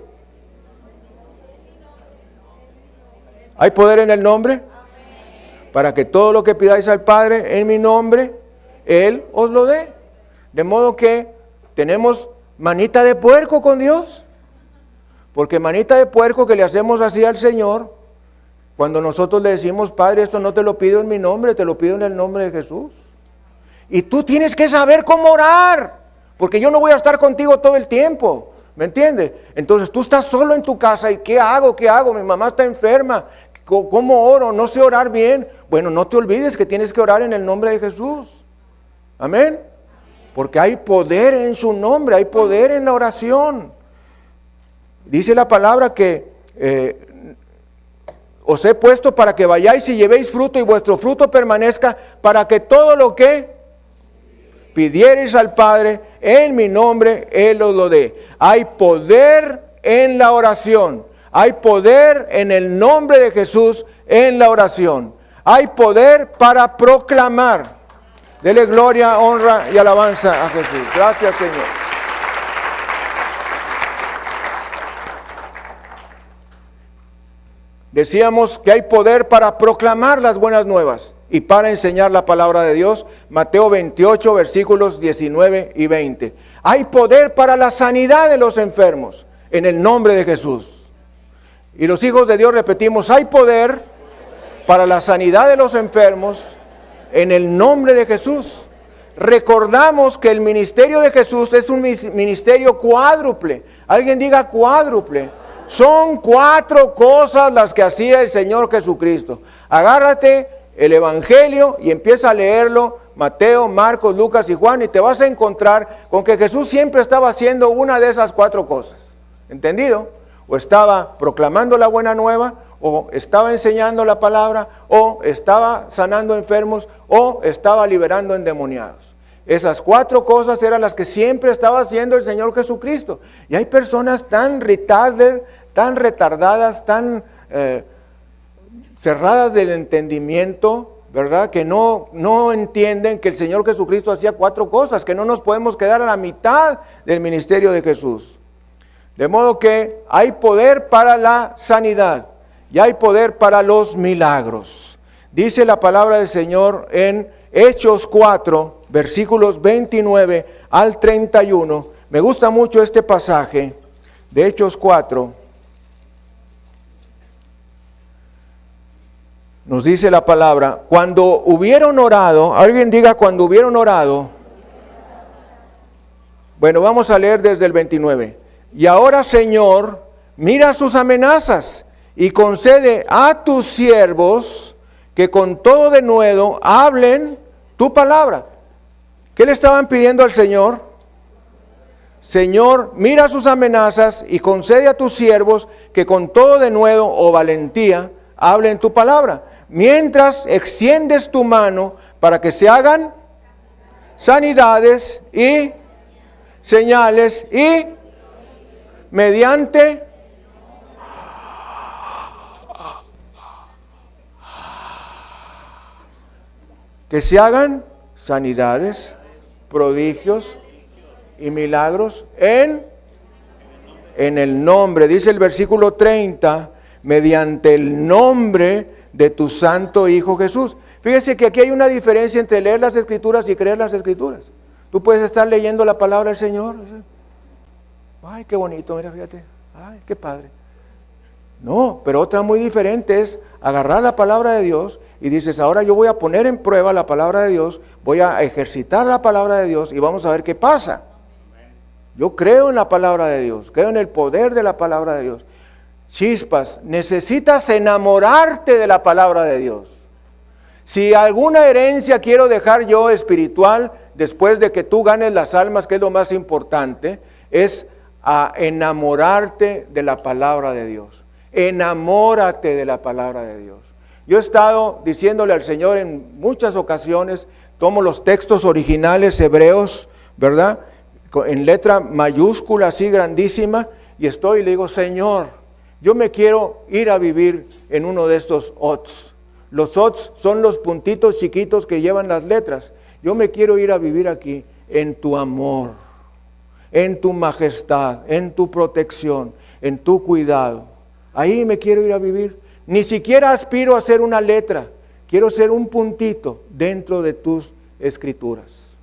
[SPEAKER 1] ¿Hay poder en el nombre? Para que todo lo que pidáis al Padre en mi nombre, Él os lo dé. De modo que tenemos manita de puerco con Dios. Porque manita de puerco que le hacemos así al Señor, cuando nosotros le decimos, Padre, esto no te lo pido en mi nombre, te lo pido en el nombre de Jesús. Y tú tienes que saber cómo orar, porque yo no voy a estar contigo todo el tiempo, ¿me entiendes? Entonces tú estás solo en tu casa y ¿qué hago? ¿Qué hago? Mi mamá está enferma, ¿cómo oro? No sé orar bien. Bueno, no te olvides que tienes que orar en el nombre de Jesús. Amén. Porque hay poder en su nombre, hay poder en la oración. Dice la palabra que os he puesto para que vayáis y llevéis fruto y vuestro fruto permanezca, para que todo lo que pidiereis al Padre en mi nombre, Él os lo dé. Hay poder en la oración. Hay poder en el nombre de Jesús en la oración. Hay poder para proclamar. Dele gloria, honra y alabanza a Jesús. Gracias, Señor. Decíamos que hay poder para proclamar las buenas nuevas y para enseñar la palabra de Dios. Mateo 28, versículos 19 y 20. Hay poder para la sanidad de los enfermos en el nombre de Jesús. Y los hijos de Dios repetimos, hay poder para la sanidad de los enfermos en el nombre de Jesús. Recordamos que el ministerio de Jesús es un ministerio cuádruple. Alguien diga cuádruple. Son 4 cosas las que hacía el Señor Jesucristo. Agárrate el Evangelio y empieza a leerlo, Mateo, Marcos, Lucas y Juan, y te vas a encontrar con que Jesús siempre estaba haciendo una de esas 4 cosas. ¿Entendido? O estaba proclamando la buena nueva, o estaba enseñando la palabra, o estaba sanando enfermos, o estaba liberando endemoniados. Esas 4 cosas eran las que siempre estaba haciendo el Señor Jesucristo. Y hay personas tan retardadas, tan cerradas del entendimiento, ¿verdad? Que no entienden que el Señor Jesucristo hacía 4 cosas, que no nos podemos quedar a la mitad del ministerio de Jesús. De modo que hay poder para la sanidad y hay poder para los milagros. Dice la palabra del Señor en Hechos 4, versículos 29 al 31. Me gusta mucho este pasaje de Hechos 4. Nos dice la palabra, cuando hubieron orado, alguien diga cuando hubieron orado. Bueno, vamos a leer desde el 29. Y ahora, Señor, mira sus amenazas y concede a tus siervos que con todo denuedo hablen tu palabra. ¿Qué le estaban pidiendo al Señor? Señor, mira sus amenazas y concede a tus siervos que con todo denuedo o valentía hablen tu palabra. Mientras extiendes tu mano para que se hagan sanidades y señales y mediante que se hagan sanidades, prodigios y milagros en el nombre, dice el versículo 30, mediante el nombre de tu santo Hijo Jesús. Fíjese que aquí hay una diferencia entre leer las Escrituras y creer las Escrituras. Tú puedes estar leyendo la palabra del Señor. Ay, qué bonito, mira, fíjate. Ay, qué padre. No, pero otra muy diferente es agarrar la palabra de Dios y dices, ahora yo voy a poner en prueba la palabra de Dios, voy a ejercitar la palabra de Dios y vamos a ver qué pasa. Yo creo en la palabra de Dios, creo en el poder de la palabra de Dios. Chispas, necesitas enamorarte de la palabra de Dios. Si alguna herencia quiero dejar yo espiritual, después de que tú ganes las almas, que es lo más importante, es a enamorarte de la palabra de Dios. Enamórate de la palabra de Dios. Yo he estado diciéndole al Señor en muchas ocasiones, tomo los textos originales hebreos, ¿verdad? En letra mayúscula así grandísima, y le digo, Señor, yo me quiero ir a vivir en uno de estos ots. Los ots son los puntitos chiquitos que llevan las letras. Yo me quiero ir a vivir aquí en tu amor, en tu majestad, en tu protección, en tu cuidado. Ahí me quiero ir a vivir. Ni siquiera aspiro a ser una letra, quiero ser un puntito dentro de tus escrituras.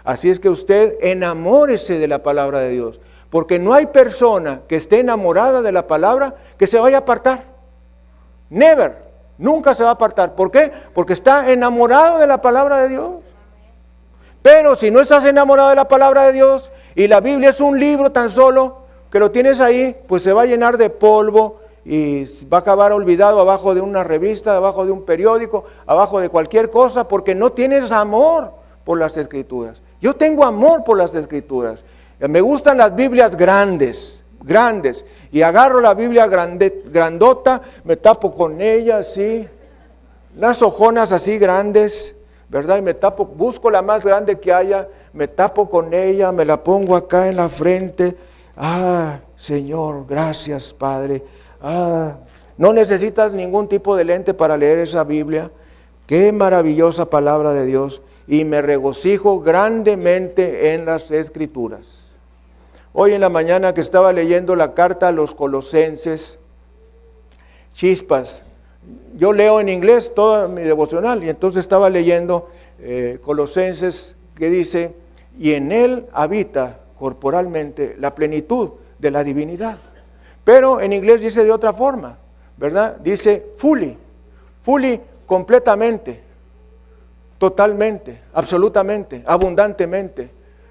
[SPEAKER 1] Así es que usted enamórese de la palabra de Dios, porque no hay persona que esté enamorada de la palabra que se vaya a apartar. Never, nunca se va a apartar. ¿Por qué? Porque está enamorado de la palabra de Dios. Pero si no estás enamorado de la palabra de Dios y la Biblia es un libro tan solo que lo tienes ahí, pues se va a llenar de polvo y va a acabar olvidado abajo de una revista, abajo de un periódico, abajo de cualquier cosa, porque no tienes amor por las Escrituras. Yo tengo amor por las Escrituras. Me gustan las Biblias grandes, y agarro la Biblia grandota, me tapo con ella así, las hojonas así grandes, ¿verdad? Y me tapo, busco la más grande que haya, me tapo con ella, me la pongo acá en la frente. Señor, gracias, Padre. No necesitas ningún tipo de lente para leer esa Biblia. Qué maravillosa palabra de Dios. Y me regocijo grandemente en las Escrituras. Hoy en la mañana que estaba leyendo la carta a los Colosenses, chispas, yo leo en inglés toda mi devocional, y entonces estaba leyendo Colosenses, que dice, y en él habita corporalmente la plenitud de la divinidad. Pero en inglés dice de otra forma, ¿verdad? Dice fully, completamente, totalmente, absolutamente, abundantemente.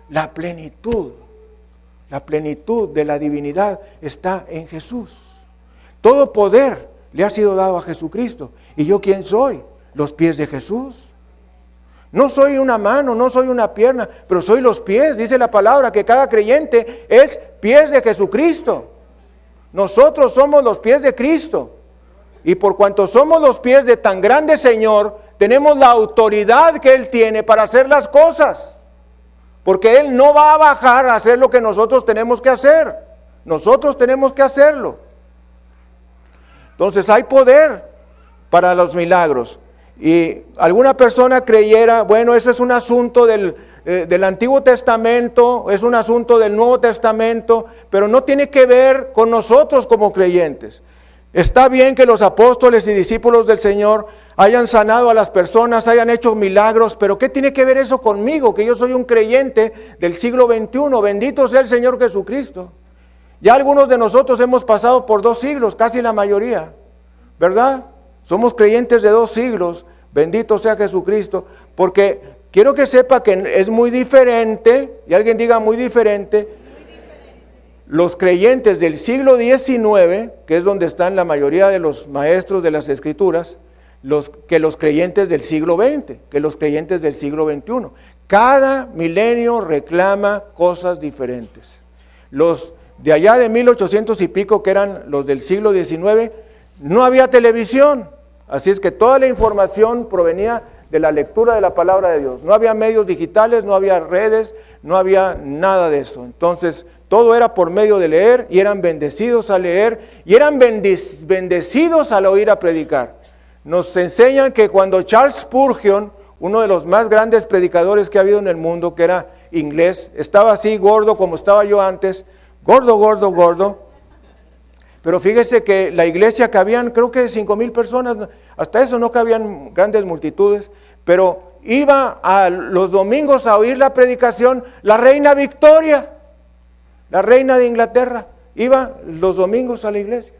[SPEAKER 1] La plenitud de la divinidad está en Jesús. Todo poder le ha sido dado a Jesucristo. ¿Y yo quién soy? Los pies de Jesús. No soy una mano, no soy una pierna, pero soy los pies. Dice la palabra que cada creyente es pies de Jesucristo. Nosotros somos los pies de Cristo. Y por cuanto somos los pies de tan grande Señor, tenemos la autoridad que Él tiene para hacer las cosas. Porque Él no va a bajar a hacer lo que nosotros tenemos que hacer. Nosotros tenemos que hacerlo. Entonces hay poder para los milagros. Y alguna persona creyera, bueno, eso es un asunto del Antiguo Testamento, es un asunto del Nuevo Testamento, pero no tiene que ver con nosotros como creyentes. Está bien que los apóstoles y discípulos del Señor hayan sanado a las personas, hayan hecho milagros, pero ¿qué tiene que ver eso conmigo? Que yo soy un creyente del siglo XXI, bendito sea el Señor Jesucristo. Ya algunos de nosotros hemos pasado por 2 siglos, casi la mayoría, ¿verdad? Somos creyentes de 2 siglos, bendito sea Jesucristo, porque quiero que sepa que es muy diferente, y alguien diga muy diferente, los creyentes del siglo XIX, que es donde están la mayoría de los maestros de las Escrituras, que los creyentes del siglo XX, que los creyentes del siglo XXI. Cada milenio reclama cosas diferentes. Los de allá de 1800 y pico, que eran los del siglo XIX, no había televisión, así es que toda la información provenía de la lectura de la palabra de Dios. No había medios digitales, no había redes, no había nada de eso. Entonces, todo era por medio de leer, y eran bendecidos al leer, y eran bendecidos al oír a predicar. Nos enseñan que cuando Charles Spurgeon, uno de los más grandes predicadores que ha habido en el mundo, que era inglés, estaba así gordo como estaba yo antes, gordo, pero fíjese que la iglesia cabían creo que 5,000 personas, hasta eso no cabían grandes multitudes, pero iba a los domingos a oír la predicación la reina Victoria, la reina de Inglaterra, iba los domingos a la iglesia.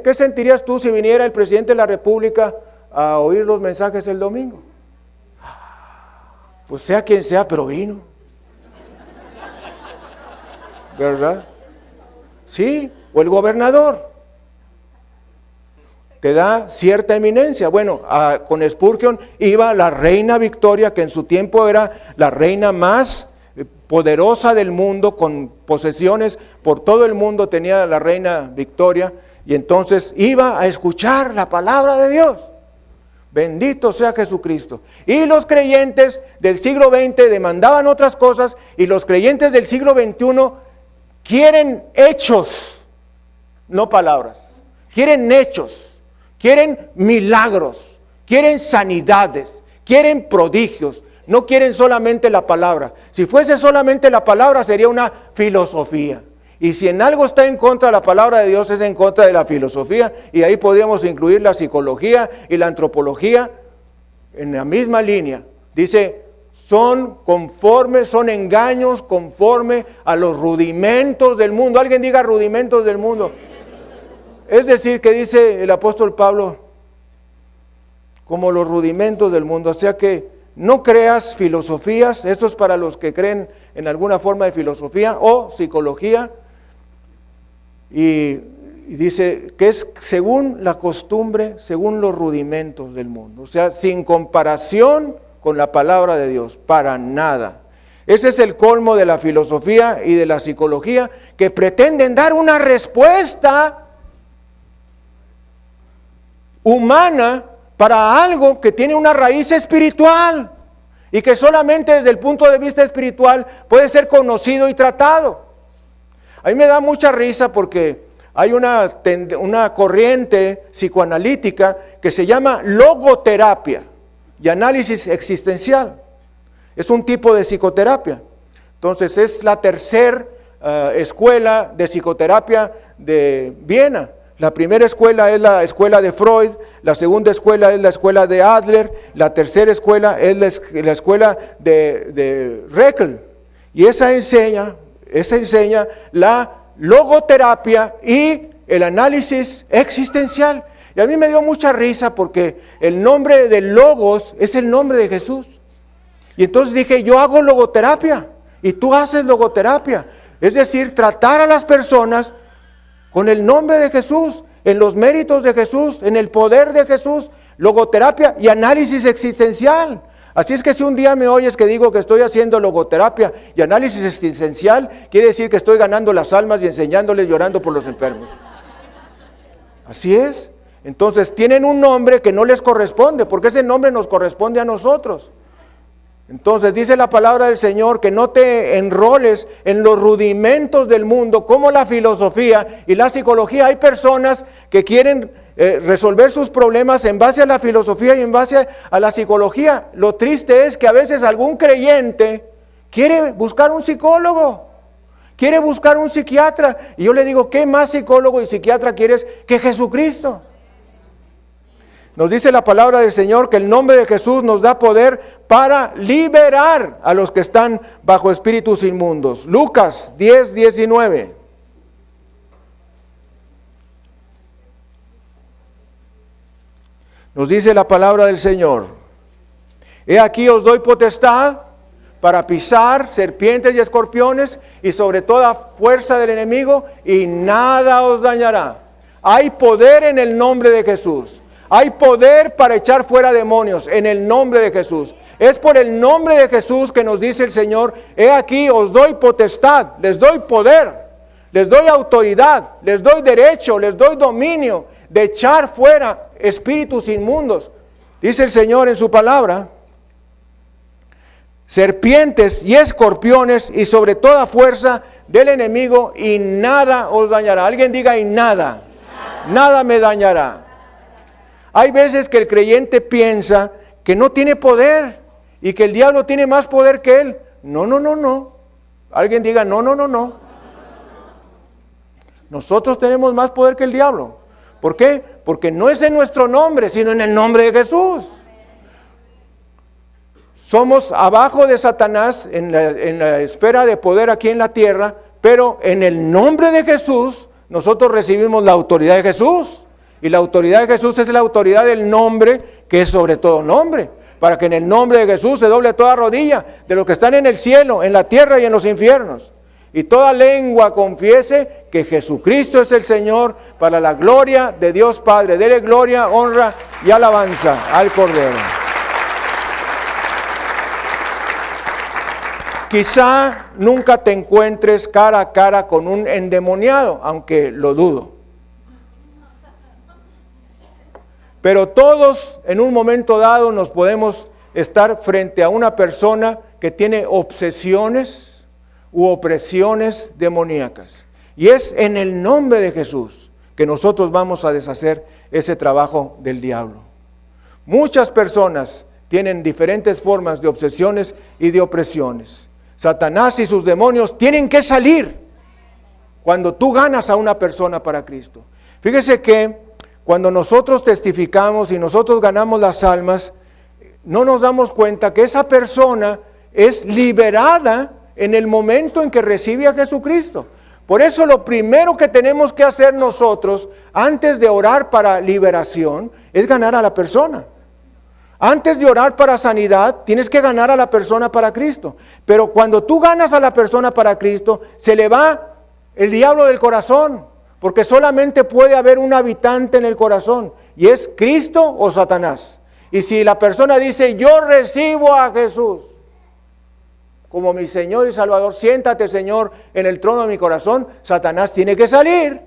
[SPEAKER 1] ¿Qué sentirías tú si viniera el presidente de la República a oír los mensajes el domingo? Pues sea quien sea, pero vino. ¿verdad? Sí, o el gobernador. Te da cierta eminencia. Bueno, con Spurgeon iba la reina Victoria, que en su tiempo era la reina más poderosa del mundo, con posesiones por todo el mundo tenía la reina Victoria, y entonces iba a escuchar la palabra de Dios. Bendito sea Jesucristo. Y los creyentes del siglo XX demandaban otras cosas, y los creyentes del siglo XXI quieren hechos, no palabras. Quieren hechos, quieren milagros, quieren sanidades, quieren prodigios. No quieren solamente la palabra. Si fuese solamente la palabra sería una filosofía. Y si en algo está en contra de la palabra de Dios, es en contra de la filosofía. Y ahí podríamos incluir la psicología y la antropología en la misma línea. Dice, son engaños conforme a los rudimentos del mundo. Alguien diga rudimentos del mundo. Es decir, que dice el apóstol Pablo, como los rudimentos del mundo. O sea que no creas filosofías, eso es para los que creen en alguna forma de filosofía o psicología. Y dice que es según la costumbre, según los rudimentos del mundo. O sea, sin comparación con la palabra de Dios, para nada. Ese es el colmo de la filosofía y de la psicología, que pretenden dar una respuesta humana para algo que tiene una raíz espiritual y que solamente desde el punto de vista espiritual puede ser conocido y tratado. A mí me da mucha risa porque hay una corriente psicoanalítica que se llama logoterapia y análisis existencial. Es un tipo de psicoterapia. Entonces es la tercera escuela de psicoterapia de Viena. La primera escuela es la escuela de Freud, la segunda escuela es la escuela de Adler, la tercera escuela es la escuela de Reckel. Y esa enseña la logoterapia y el análisis existencial. Y a mí me dio mucha risa porque el nombre de Logos es el nombre de Jesús. Y entonces dije, yo hago logoterapia y tú haces logoterapia. Es decir, tratar a las personas con el nombre de Jesús, en los méritos de Jesús, en el poder de Jesús, logoterapia y análisis existencial. Así es que si un día me oyes que digo que estoy haciendo logoterapia y análisis existencial, quiere decir que estoy ganando las almas y enseñándoles llorando por los enfermos. Así es. Entonces tienen un nombre que no les corresponde, porque ese nombre nos corresponde a nosotros. Entonces dice la palabra del Señor que no te enroles en los rudimentos del mundo como la filosofía y la psicología. Hay personas que quieren resolver sus problemas en base a la filosofía y en base a la psicología. Lo triste es que a veces algún creyente quiere buscar un psicólogo, quiere buscar un psiquiatra. Y yo le digo, ¿qué más psicólogo y psiquiatra quieres que Jesucristo? Nos dice la palabra del Señor que el nombre de Jesús nos da poder para liberar a los que están bajo espíritus inmundos. Lucas 10:19. Nos dice la palabra del Señor: he aquí os doy potestad para pisar serpientes y escorpiones y sobre toda fuerza del enemigo, y nada os dañará. Hay poder en el nombre de Jesús. Hay poder para echar fuera demonios en el nombre de Jesús. Es por el nombre de Jesús que nos dice el Señor: he aquí os doy potestad, les doy poder, les doy autoridad, les doy derecho, les doy dominio de echar fuera espíritus inmundos. Dice el Señor en su palabra: serpientes y escorpiones y sobre toda fuerza del enemigo, y nada os dañará. Alguien diga: y nada, nada me dañará. Hay veces que el creyente piensa que no tiene poder y que el diablo tiene más poder que él. No. Alguien diga: no. Nosotros tenemos más poder que el diablo. ¿Por qué? Porque no es en nuestro nombre, sino en el nombre de Jesús. Somos abajo de Satanás en la esfera de poder aquí en la tierra, pero en el nombre de Jesús nosotros recibimos la autoridad de Jesús. Y la autoridad de Jesús es la autoridad del nombre, que es sobre todo nombre, para que en el nombre de Jesús se doble toda rodilla de los que están en el cielo, en la tierra y en los infiernos. y toda lengua confiese que Jesucristo es el Señor, para la gloria de Dios Padre. Dele gloria, honra y alabanza al Cordero. Quizá nunca te encuentres cara a cara con un endemoniado, aunque lo dudo. Pero todos en un momento dado nos podemos estar frente a una persona que tiene obsesiones u opresiones demoníacas. Y es en el nombre de Jesús que nosotros vamos a deshacer ese trabajo del diablo. Muchas personas tienen diferentes formas de obsesiones y de opresiones. Satanás y sus demonios tienen que salir cuando tú ganas a una persona para Cristo. Fíjese que cuando nosotros testificamos y nosotros ganamos las almas, no nos damos cuenta que esa persona es liberada en el momento en que recibe a Jesucristo. Por eso lo primero que tenemos que hacer nosotros, antes de orar para liberación, es ganar a la persona. Antes de orar para sanidad, tienes que ganar a la persona para Cristo. Pero cuando tú ganas a la persona para Cristo, se le va el diablo del corazón, porque solamente puede haber un habitante en el corazón, y es Cristo o Satanás. Y si la persona dice, yo recibo a Jesús como mi Señor y Salvador, siéntate, Señor, en el trono de mi corazón, Satanás tiene que salir.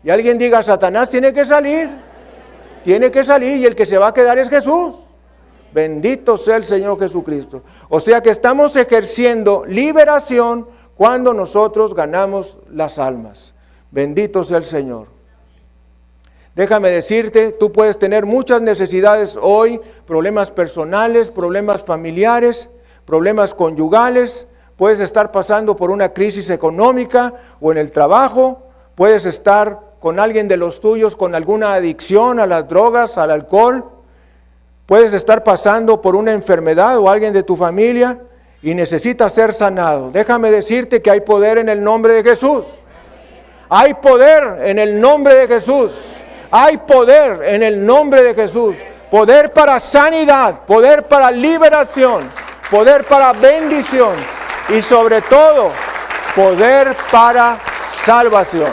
[SPEAKER 1] Y alguien diga, Satanás tiene que salir. Tiene que salir, y el que se va a quedar es Jesús. Bendito sea el Señor Jesucristo. O sea que estamos ejerciendo liberación cuando nosotros ganamos las almas. Bendito sea el Señor. Déjame decirte, tú puedes tener muchas necesidades hoy, problemas personales, problemas familiares, problemas conyugales, puedes estar pasando por una crisis económica o en el trabajo, puedes estar con alguien de los tuyos con alguna adicción a las drogas, al alcohol, puedes estar pasando por una enfermedad o alguien de tu familia y necesitas ser sanado. Déjame decirte que hay poder en el nombre de Jesús. Hay poder en el nombre de Jesús. Hay poder en el nombre de Jesús. Poder para sanidad, poder para liberación, poder para bendición y sobre todo, poder para salvación.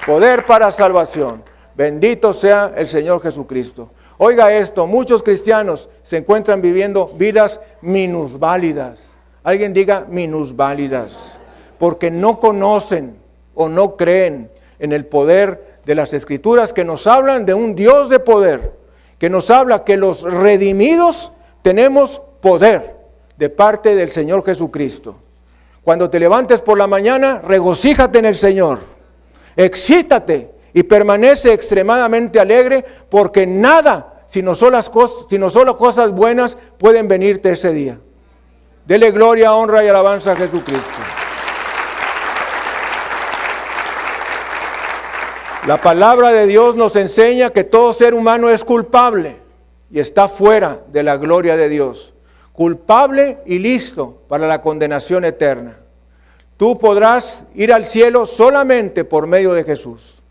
[SPEAKER 1] Poder para salvación. Bendito sea el Señor Jesucristo. Oiga esto, muchos cristianos se encuentran viviendo vidas minusválidas. Alguien diga minusválidas, porque no conocen o no creen en el poder de las Escrituras que nos hablan de un Dios de poder, que nos habla que los redimidos tenemos poder de parte del Señor Jesucristo. Cuando te levantes por la mañana, regocíjate en el Señor, excítate y permanece extremadamente alegre, porque nada, sino solo cosas buenas pueden venirte ese día. Dele gloria, honra y alabanza a Jesucristo. La palabra de Dios nos enseña que todo ser humano es culpable y está fuera de la gloria de Dios. Culpable y listo para la condenación eterna. Tú podrás ir al cielo solamente por medio de Jesús.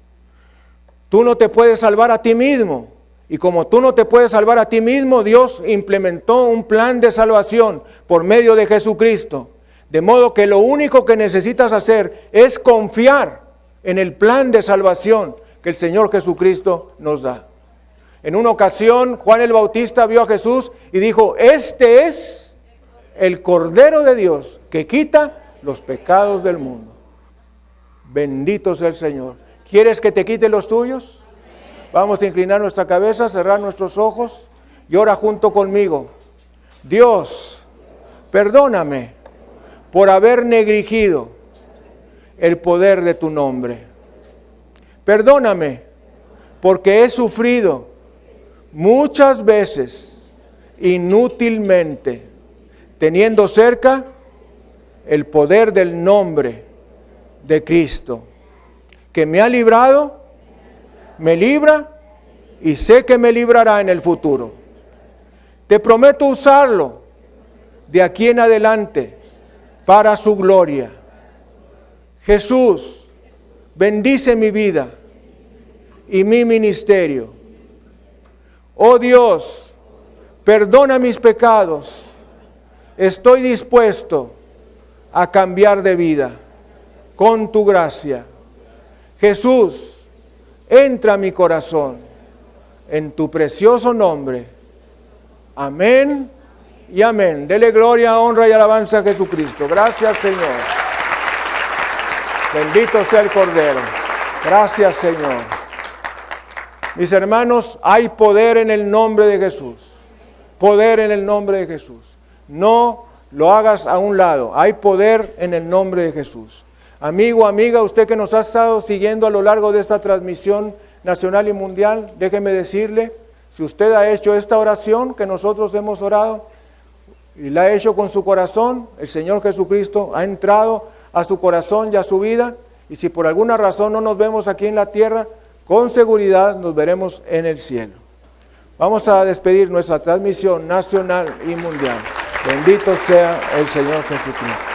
[SPEAKER 1] Tú no te puedes salvar a ti mismo. Y como tú no te puedes salvar a ti mismo, Dios implementó un plan de salvación por medio de Jesucristo. De modo que lo único que necesitas hacer es confiar en el plan de salvación que el Señor Jesucristo nos da. En una ocasión, Juan el Bautista vio a Jesús y dijo, este es el Cordero de Dios que quita los pecados del mundo. Bendito sea el Señor. ¿Quieres que te quite los tuyos? Vamos a inclinar nuestra cabeza, cerrar nuestros ojos y ora junto conmigo. Dios, perdóname por haber negligido el poder de tu nombre. Perdóname porque he sufrido muchas veces inútilmente, teniendo cerca el poder del nombre de Cristo, que me ha librado, me libra y sé que me librará en el futuro. Te prometo usarlo de aquí en adelante para su gloria. Jesús, bendice mi vida y mi ministerio. Oh Dios, perdona mis pecados. Estoy dispuesto a cambiar de vida. con tu gracia. Jesús, entra a mi corazón, en tu precioso nombre. Amén y amén. Dele gloria, honra y alabanza a Jesucristo. Gracias, Señor. Bendito sea el Cordero. Gracias, Señor. Mis hermanos, hay poder en el nombre de Jesús. Poder en el nombre de Jesús. No lo hagas a un lado. Hay poder en el nombre de Jesús. Amigo, amiga, usted que nos ha estado siguiendo a lo largo de esta transmisión nacional y mundial, déjeme decirle, si usted ha hecho esta oración que nosotros hemos orado y la ha hecho con su corazón, el Señor Jesucristo ha entrado a su corazón y a su vida, y si por alguna razón no nos vemos aquí en la tierra, con seguridad nos veremos en el cielo. Vamos a despedir nuestra transmisión nacional y mundial. Bendito sea el Señor Jesucristo.